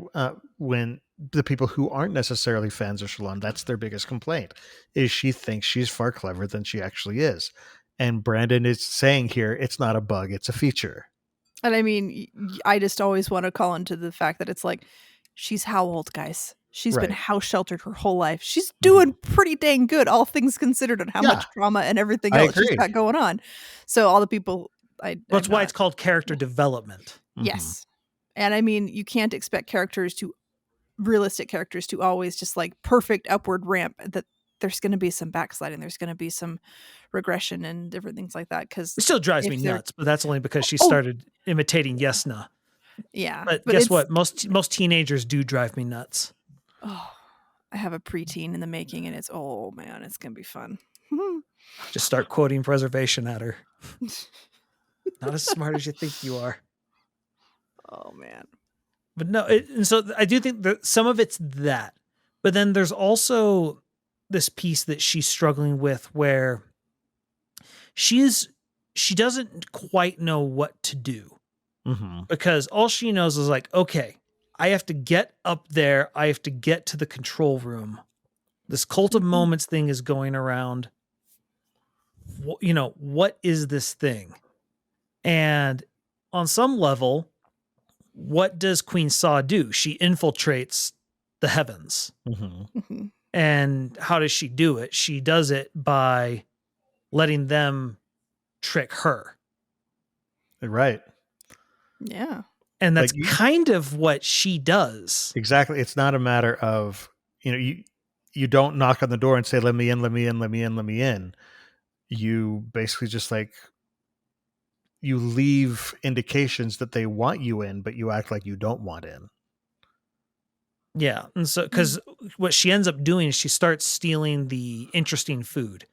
when the people who aren't necessarily fans of Shalon, that's their biggest complaint, is she thinks she's far cleverer than she actually is. And Brandon is saying here, it's not a bug, it's a feature. And I mean, I just always want to call into the fact that it's like, she's how old, guys? She's been house sheltered her whole life. She's doing pretty dang good, all things considered, and how much trauma and everything else she's got going on. So all the people... That's why it's called character development. Yes. And I mean, you can't expect realistic characters to always just like perfect upward ramp. That there's going to be some backsliding. There's going to be some regression and different things like that. Because it still drives me nuts, but that's only because she started imitating Yesna. Yeah. But guess what? Most teenagers do drive me nuts. Oh, I have a preteen in the making, and it's, oh man, it's going to be fun. Just start quoting Preservation at her. Not as smart as you think you are. Oh man. But no, and so I do think that some of it's that, but then there's also this piece that she's struggling with where she doesn't quite know what to do, because all she knows is like, okay, I have to get up there. I have to get to the control room. This Cult of Moments thing is going around. What is this thing? And on some level, what does Queen Saw do? She infiltrates the heavens. And how does she do it? She does it by letting them trick her. Right. Yeah. And that's kind of what she does. Exactly. It's not a matter of, you don't knock on the door and say, let me in, let me in, let me in, let me in. You basically just like, you leave indications that they want you in, but you act like you don't want in. Yeah. And so, because what she ends up doing is she starts stealing the interesting food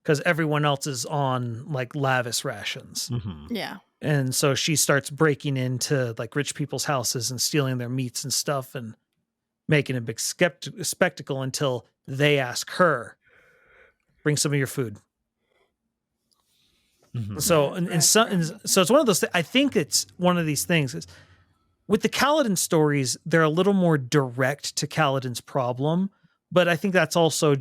because everyone else is on like lavish rations. Yeah. And so she starts breaking into like rich people's houses and stealing their meats and stuff and making a big spectacle until they ask her, bring some of your food. So, so it's one of those things. I think it's one of these things is with the Kaladin stories, they're a little more direct to Kaladin's problem, but I think that's also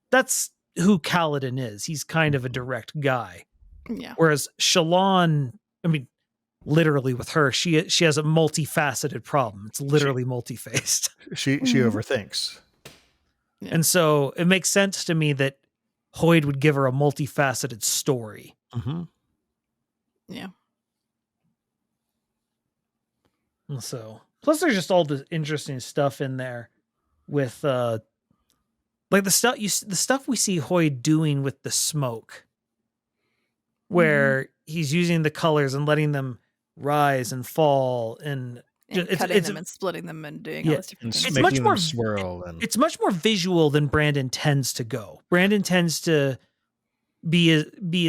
that's who Kaladin is. He's kind of a direct guy. Yeah. Whereas Shalon, I mean, literally with her, she has a multifaceted problem. It's literally multi-faced. She overthinks. Yeah. And so it makes sense to me that Hoyd would give her a multifaceted story. Yeah. So, plus there's just all the interesting stuff in there with like the stuff we see Hoyd doing with the smoke, where he's using the colors and letting them rise and fall and cutting them and splitting them and doing all this different things. It's much more swirl. It's much more visual than Brandon tends to go. Brandon tends to be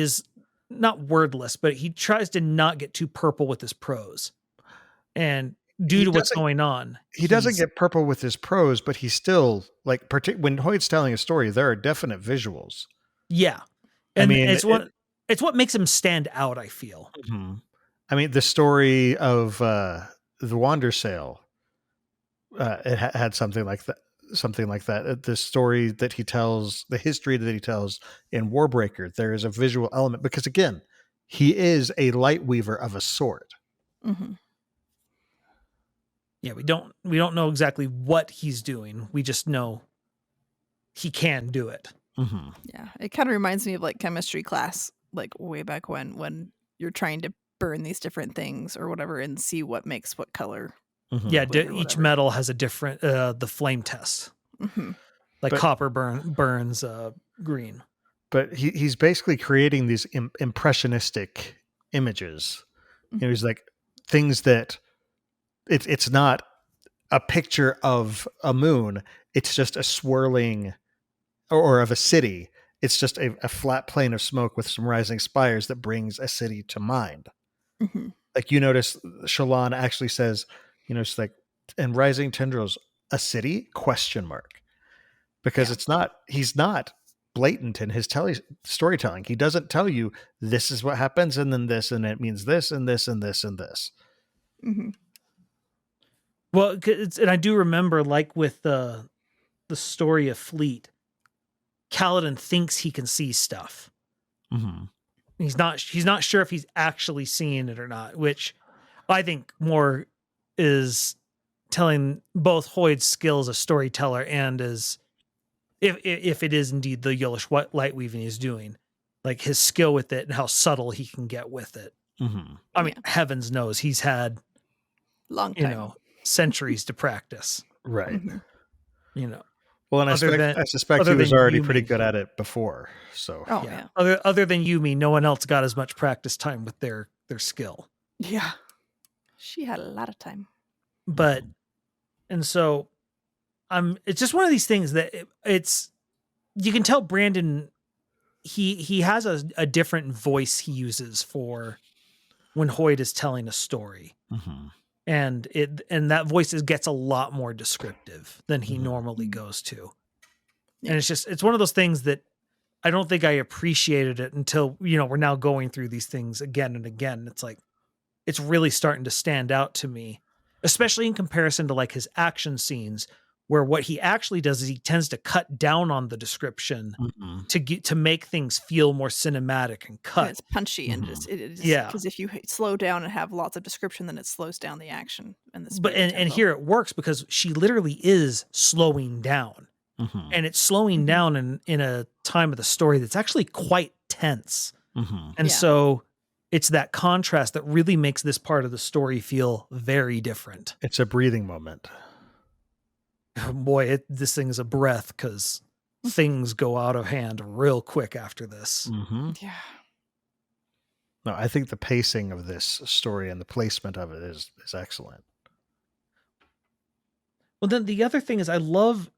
as not wordless, but he tries to not get too purple with his prose. And due to what's going on, he doesn't get purple with his prose, but he's still like, when Hoyd's telling a story, there are definite visuals. Yeah, and I mean, it's what makes him stand out, I feel. Mm-hmm. I mean, the story of the Wandersail, it had something like that. Something like that. The story that he tells, the history that he tells in Warbreaker, there is a visual element because, again, he is a light weaver of a sort. Mm-hmm. Yeah, we don't know exactly what he's doing. We just know he can do it. Mm-hmm. Yeah, it kind of reminds me of like chemistry class, like way back when you're trying to burn these different things or whatever and see what makes what color. Mm-hmm. Yeah, each metal has a different the flame test. Mm-hmm. Like copper burns green. But he's basically creating these impressionistic images. Mm-hmm. You know, he's like things that it's not a picture of a moon. It's just a swirling or of a city. It's just a flat plane of smoke with some rising spires that brings a city to mind. Mm-hmm. Like you notice Shallan actually says, you know, it's like, and rising tendrils, a city ? Because he's not blatant in his storytelling. He doesn't tell you this is what happens and then this and it means this and this and this and this. Mm-hmm. Well, and I do remember, like with the story of Fleet, Kaladin thinks he can see stuff. Mm-hmm. He's not sure if he's actually seeing it or not, which I think more is telling both Hoyd's skill as a storyteller and as if it is indeed the Yolish light weaving he's doing, like his skill with it and how subtle he can get with it. Mm-hmm. I mean, heavens knows he's had long time, centuries to practice. Right. Mm-hmm. You know. Well, and I suspect he was already pretty good at it before. So yeah. Other than Yumi, no one else got as much practice time with their skill. Yeah. She had a lot of time. But and so it's just one of these things that it's you can tell Brandon he has a different voice he uses for when Hoyd is telling a story. Mm-hmm. And that voice gets a lot more descriptive than he normally goes to. Yeah. And it's one of those things that I don't think I appreciated it until, we're now going through these things again and again. It's like, it's really starting to stand out to me, especially in comparison to like his action scenes, where what he actually does is he tends to cut down on the description to make things feel more cinematic and cut. Yeah, it's punchy and because if you slow down and have lots of description, then it slows down the action and the. But and here it works because she literally is slowing down, and it's slowing down in a time of the story that's actually quite tense, and so it's that contrast that really makes this part of the story feel very different. It's a breathing moment. Boy, this thing is a breath because things go out of hand real quick after this. Mm-hmm. Yeah. No, I think the pacing of this story and the placement of it is excellent. Well, then the other thing is I love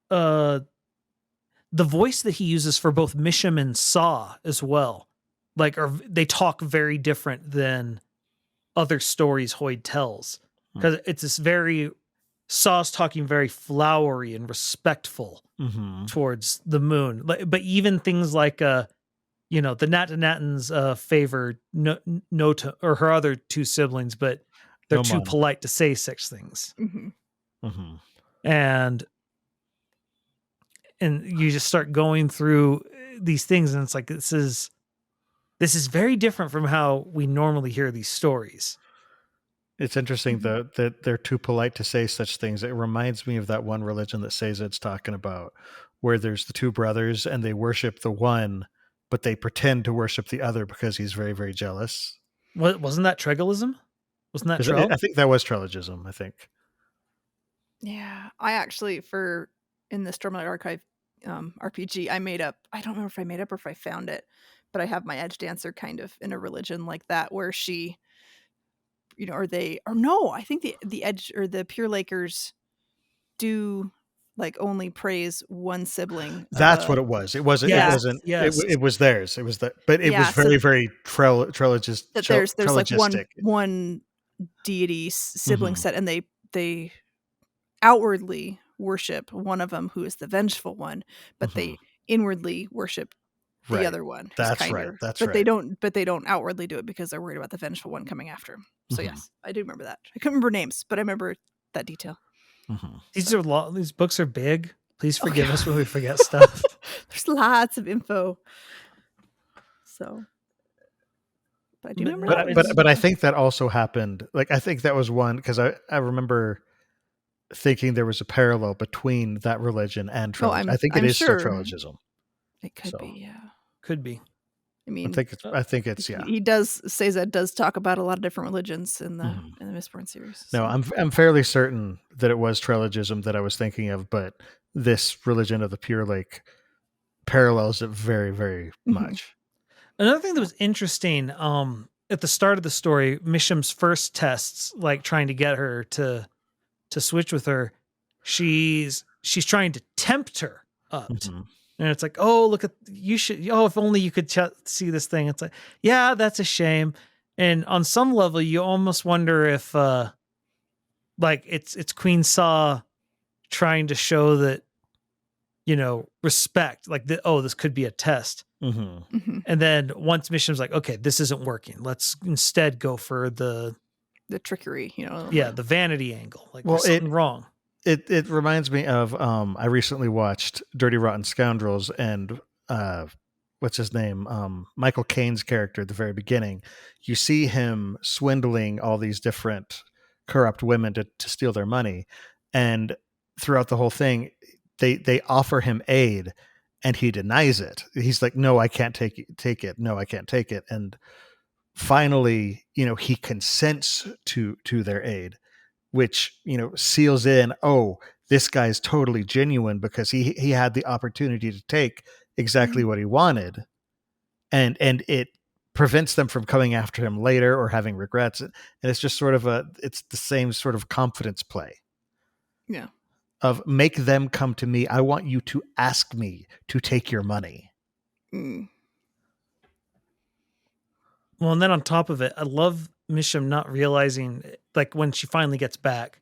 the voice that he uses for both Mishim and Saw as well. Like, they talk very different than other stories Hoyd tells. Because it's this very... Saw's talking very flowery and respectful towards the moon. But even things like, the Natanatans favor Nota or her other two siblings, but they're too polite to say such things. And you just start going through these things, and it's like this is very different from how we normally hear these stories. It's interesting that they're too polite to say such things. It reminds me of that one religion that Sazed's talking about, where there's the two brothers and they worship the one, but they pretend to worship the other because he's very, very jealous. Wasn't that Tregelism? Wasn't that Trell? I think that was Trelegism, I think. Yeah. I actually, in the Stormlight Archive RPG, I don't remember if I made up or if I found it, but I have my Edge Dancer kind of in a religion like that where she, I think the Edge or the Pure Lakers do like only praise one sibling. That's what it was. It wasn't. Yes, It wasn't. yes. It was theirs. It was that. But it was very, very Trelegist. That there's like one deity sibling set, and they outwardly worship one of them who is the vengeful one, but they inwardly worship the other one. That's right. That's right. But they don't outwardly do it because they're worried about the vengeful one coming after them. So yes, I do remember that. I couldn't remember names, but I remember that detail. These books are big. Please forgive us when we forget stuff. There's lots of info. So, but I do remember that. But I think that also happened. Like, I think that was one, because I remember thinking there was a parallel between that religion and Trelegism. I think it is still Trelegism. It could be, yeah. Could be. I mean, I think it's yeah. He does talk about a lot of different religions in the Mistborn series. So. No, I'm fairly certain that it was Trelegism that I was thinking of, but this religion of the Pure Lake parallels it very, very much. Another thing that was interesting, at the start of the story, Mishim's first tests, like trying to get her to switch with her, she's trying to tempt her up. And it's like, oh, look at, if only you could see this thing. It's like, yeah, that's a shame. And on some level, you almost wonder if, like, it's Queen Saw trying to show that, respect, like, this could be a test. And then once Mishim's like, okay, this isn't working. Let's instead go for the trickery, the vanity angle. Like, there's something wrong. It reminds me of I recently watched Dirty Rotten Scoundrels, and what's his name? Michael Caine's character at the very beginning. You see him swindling all these different corrupt women to steal their money, and throughout the whole thing, they offer him aid, and he denies it. He's like, "No, I can't take it. No, I can't take it." And finally, he consents to their aid, which, seals in, oh, this guy's totally genuine because he had the opportunity to take exactly what he wanted. And it prevents them from coming after him later or having regrets. And it's just sort of it's the same sort of confidence play. Yeah. Of make them come to me. I want you to ask me to take your money. Well, and then on top of it, I love Mishim not realizing, like, when she finally gets back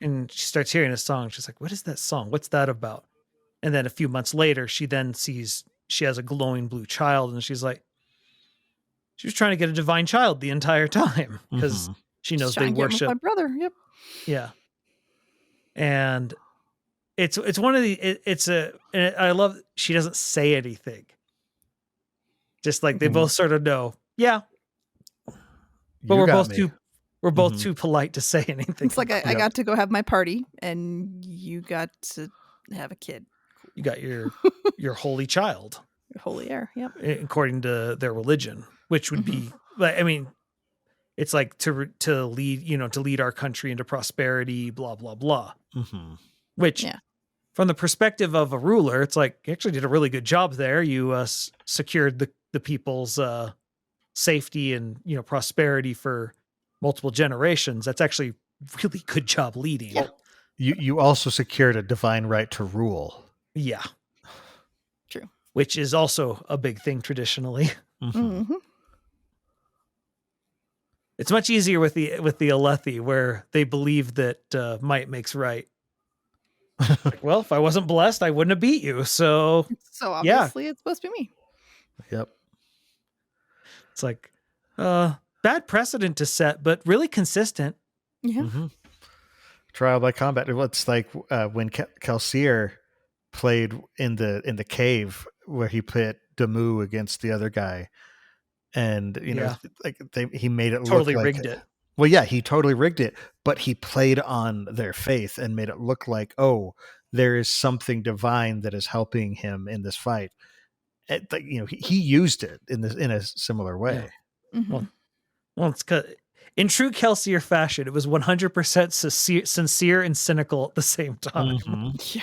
and she starts hearing a song, she's like, what is that song? What's that about? And then a few months later, she then sees she has a glowing blue child, and she's like, she was trying to get a divine child the entire time because she knows they worship my brother. Yep. Yeah. And it's one of the, I love, she doesn't say anything. Just like they both sort of know. Yeah. But we're both too polite to say anything. It's like I got to go have my party and you got to have a kid. You got your holy child. Your holy heir, yep. According to their religion, which would be, I mean, it's like to lead, to lead our country into prosperity, blah, blah, blah. Which, from the perspective of a ruler, it's like, you actually did a really good job there. You secured the people's safety and, prosperity for multiple generations. That's actually really good job leading. Yeah. You also secured a divine right to rule. Yeah. True. Which is also a big thing traditionally. It's much easier with the Alethi, where they believe that might makes right. Like, well, if I wasn't blessed, I wouldn't have beat you. So obviously it's supposed to be me. Yep. It's like bad precedent to set, but really consistent. Yeah. Trial by combat. It's like when Kelsier played in the cave where he pit Damu against the other guy, and he made it totally look like rigged it. Well, yeah, he totally rigged it, but he played on their faith and made it look like, oh, there is something divine that is helping him in this fight. He used it in a similar way. Yeah. Well, Well, it's in true Kelsier fashion, it was 100% sincere and cynical at the same time. Mm-hmm. Yeah.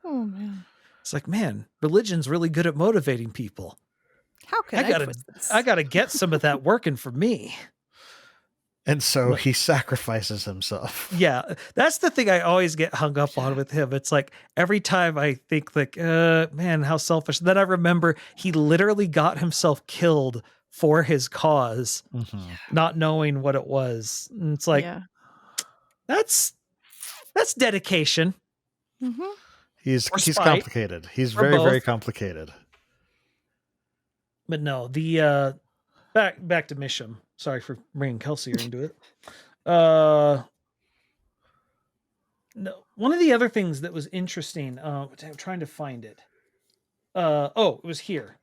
Oh, man. It's like, man, religion's really good at motivating people. How can I gotta get some of that working for me. And so he sacrifices himself. Yeah, that's the thing I always get hung up on with him. It's like every time I think like, man, how selfish. Then I remember he literally got himself killed for his cause, not knowing what it was. And it's like, that's dedication. Mm-hmm. He's complicated. He's very, very complicated. But no, the back to Mishim. Sorry for bringing Kelsier into it. No, one of the other things that was interesting, I'm trying to find it. It was here.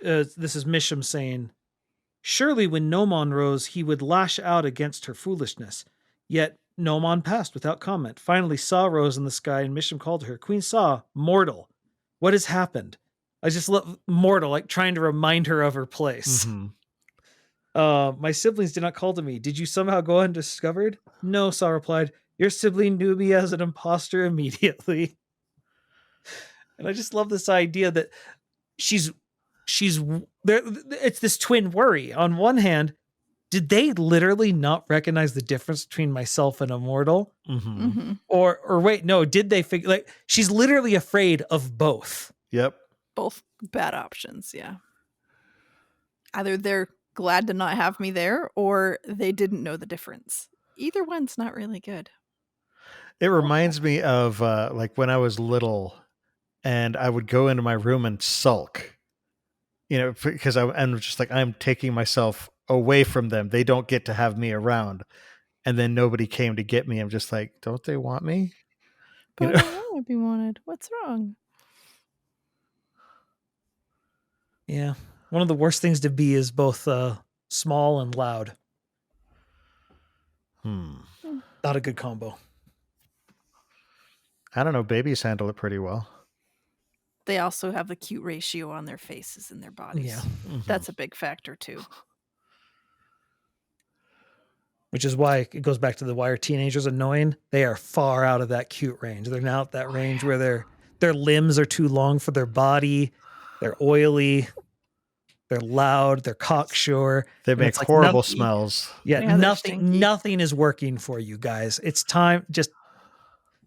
This is Mishim saying, surely when Nomon rose, he would lash out against her foolishness. Yet Nomon passed without comment. Finally, Sa rose in the sky, and Mishim called to her, Queen Sa, mortal, what has happened? I just love mortal, like trying to remind her of her place. My siblings did not call to me. Did you somehow go undiscovered? No, Sa replied. Your sibling knew me as an imposter immediately. And I just love this idea that she's there. It's this twin worry. On one hand, did they literally not recognize the difference between myself and a mortal? Or wait, no, did they figure, like, she's literally afraid of both. Yep. Both bad options, yeah. Either they're glad to not have me there, or they didn't know the difference. Either one's not really good. It reminds me of like when I was little and I would go into my room and sulk, because I'm just like, I'm taking myself away from them. They don't get to have me around. And then nobody came to get me. I'm just like, don't they want me? But I want to be wanted. What's wrong? Yeah. One of the worst things to be is both small and loud. Not a good combo. I don't know. Babies handle it pretty well. They also have the cute ratio on their faces and their bodies. Yeah. That's a big factor too. Which is why it goes back to why are teenagers annoying? They are far out of that cute range. They're now at that range where their limbs are too long for their body. They're oily. They're loud. They're cocksure. They make horrible smells. Yeah, nothing is working for you guys. It's time. Just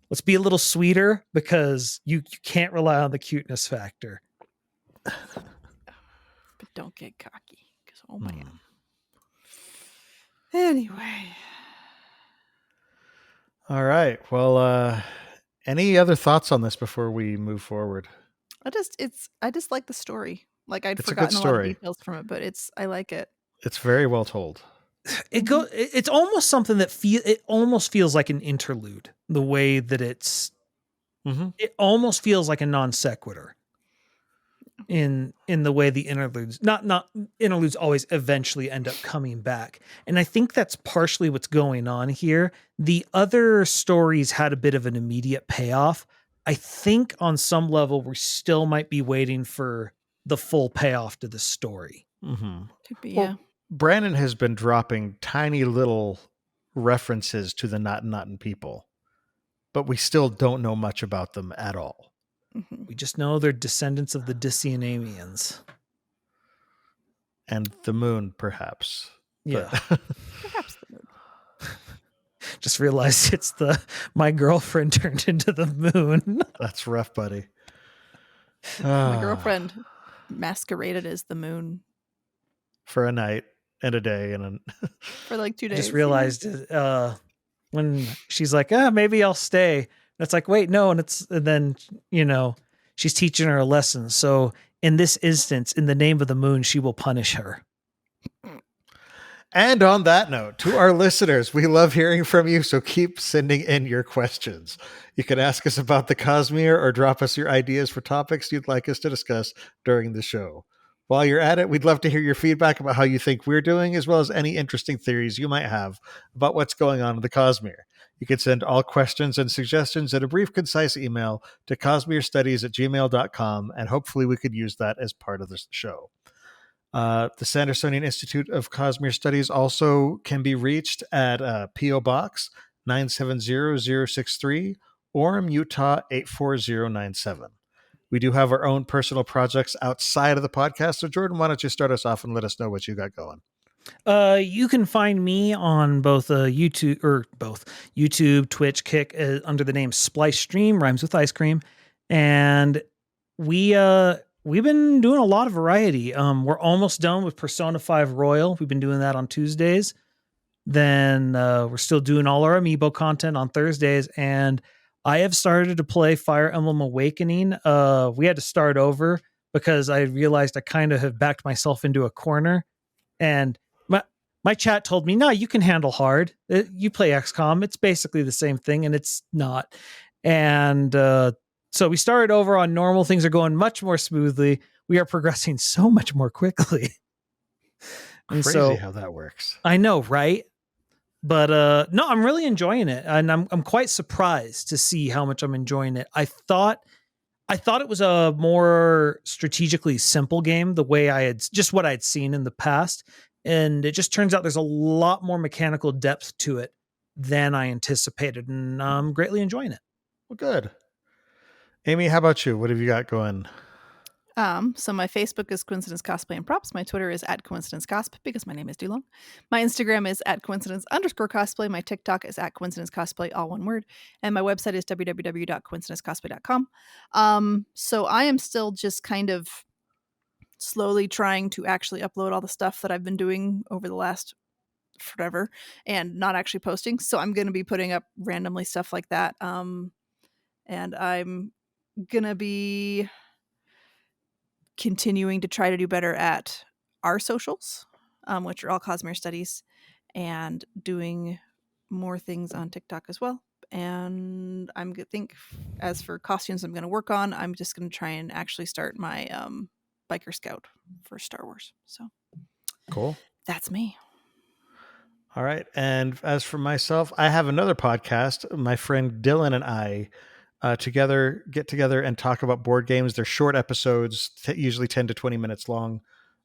let's be a little sweeter because you can't rely on the cuteness factor. But don't get cocky because oh man. Anyway. All right. Well, any other thoughts on this before we move forward? I just like the story. Like I'd forgotten a lot of details from it, but I like it. It's very well told. It's almost something that it almost feels like an interlude. The way that it almost feels like a non sequitur. In the way the interludes, not interludes always eventually end up coming back. And I think that's partially what's going on here. The other stories had a bit of an immediate payoff. I think on some level we still might be waiting for the full payoff to the story. Could be, yeah. Brandon has been dropping tiny little references to the Nottin people, but we still don't know much about them at all. We just know they're descendants of the Discianamians. And the moon, perhaps. Yeah. Perhaps the moon. Just realized it's my girlfriend turned into the moon. That's rough, buddy. My girlfriend masqueraded as the moon. For a night and a day and for like 2 days. Just realized when she's like, maybe I'll stay. It's like, wait, no. And then, she's teaching her a lesson. So in this instance, in the name of the moon, she will punish her. And on that note, to our listeners, we love hearing from you. So keep sending in your questions. You can ask us about the Cosmere or drop us your ideas for topics you'd like us to discuss during the show. While you're at it, we'd love to hear your feedback about how you think we're doing, as well as any interesting theories you might have about what's going on in the Cosmere. You can send all questions and suggestions in a brief, concise email to cosmerestudies@gmail.com, and hopefully we could use that as part of the show. The Sandersonian Institute of Cosmere Studies also can be reached at P.O. Box 970063, Orem, Utah 84097. We do have our own personal projects outside of the podcast. So, Jordan, why don't you start us off and let us know what you got going? You can find me on both YouTube, Twitch, Kick under the name Splice Stream, rhymes with ice cream, and we've been doing a lot of variety. We're almost done with Persona 5 Royal. We've been doing that on Tuesdays. Then we're still doing all our amiibo content on Thursdays, and I have started to play Fire Emblem Awakening. We had to start over because I realized I kind of have backed myself into a corner, and my chat told me, no, you can handle hard. You play XCOM. It's basically the same thing, and it's not. And so we started over on normal. Things are going much more smoothly. We are progressing so much more quickly. Crazy how that works. I know, right? But no, I'm really enjoying it, and I'm quite surprised to see how much I'm enjoying it. I thought it was a more strategically simple game, the way what I'd seen in the past, and it just turns out there's a lot more mechanical depth to it than I anticipated, and I'm greatly enjoying it. Well, good. Amy, how about you? What have you got going? So my Facebook is Coincidence Cosplay and Props. My Twitter is @CoincidenceCosp because my name is too long. My Instagram is @coincidence_cosplay. My TikTok is @coincidencecosplay, all one word. And my website is www.coincidencecosplay.com. So I am still just kind of slowly trying to actually upload all the stuff that I've been doing over the last forever and not actually posting. So I'm going to be putting up randomly stuff like that. And I'm going to be continuing to try to do better at our socials, which are all Cosmere Studies, and doing more things on TikTok as well. And I'm going to think, as for costumes I'm going to work on, I'm just going to try and actually start my Biker Scout for Star Wars. So cool. That's me. All right. And as for myself, I have another podcast. My friend Dylan and I get together and talk about board games. They're short episodes, usually 10 to 20 minutes long.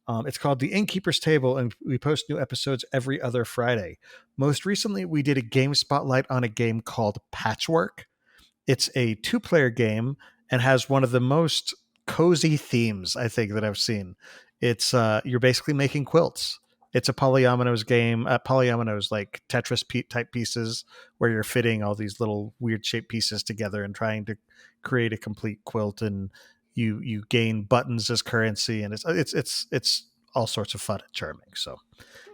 It's called The Innkeeper's Table, and we post new episodes every other Friday. Most recently, we did a game spotlight on a game called Patchwork. It's a 2-player game and has one of the most cozy themes, I think, that I've seen. It's you're basically making quilts. It's a polyominoes game. Polyominoes, like Tetris type pieces, where you're fitting all these little weird shaped pieces together and trying to create a complete quilt. And you gain buttons as currency, and it's all sorts of fun and charming. So,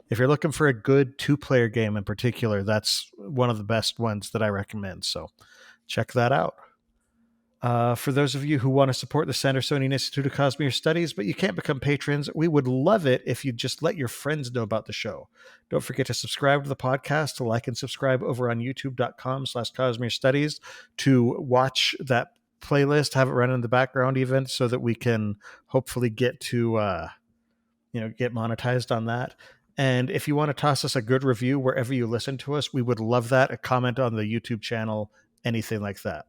if you're looking for a good 2-player game in particular, that's one of the best ones that I recommend. So, check that out. For those of you who want to support the Sandersonian Institute of Cosmere Studies, but you can't become patrons, we would love it if you just let your friends know about the show. Don't forget to subscribe to the podcast, to like and subscribe over on youtube.com/Cosmere Studies, to watch that playlist, have it run in the background even, so that we can hopefully get to get monetized on that. And if you want to toss us a good review wherever you listen to us, we would love that. A comment on the YouTube channel, anything like that.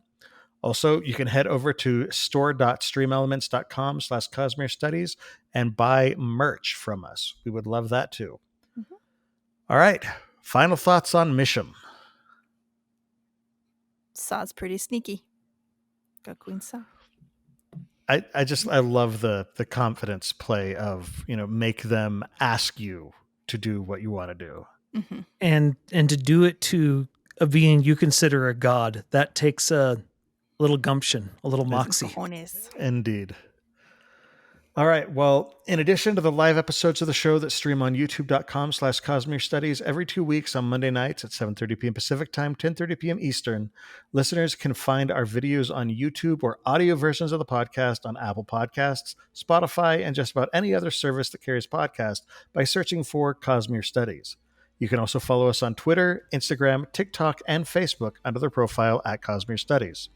Also, you can head over to store.streamelements.com/Cosmere Studies and buy merch from us. We would love that too. Mm-hmm. All right. Final thoughts on Mishim. Saw's pretty sneaky. Go Queen Saw. I love the confidence play of, make them ask you to do what you want to do. Mm-hmm. And to do it to a being you consider a god, that takes a little gumption, a little moxie. Indeed. All right. Well, in addition to the live episodes of the show that stream on youtube.com/Cosmere Studies every 2 weeks on Monday nights at 7:30 p.m. Pacific time, 10:30 p.m. Eastern, listeners can find our videos on YouTube or audio versions of the podcast on Apple Podcasts, Spotify, and just about any other service that carries podcast by searching for Cosmere Studies. You can also follow us on Twitter, Instagram, TikTok, and Facebook under the profile @Cosmere Studies.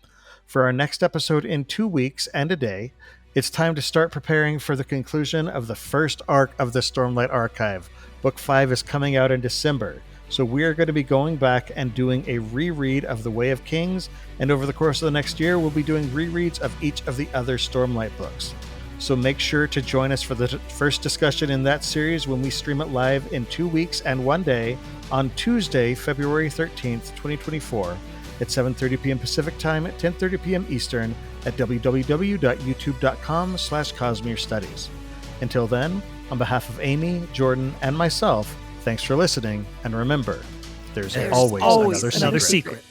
For our next episode in 2 weeks and a day, it's time to start preparing for the conclusion of the first arc of the Stormlight Archive. Book 5 is coming out in December, so we're going to be going back and doing a reread of The Way of Kings, and over the course of the next year, we'll be doing rereads of each of the other Stormlight books. So make sure to join us for the first discussion in that series when we stream it live in 2 weeks and 1 day on Tuesday, February 13th, 2024 at 7:30 p.m. Pacific Time at 10:30 p.m. Eastern at www.youtube.com/Cosmere Studies. Until then, on behalf of Amy, Jordan, and myself, thanks for listening, and remember, there's always another secret.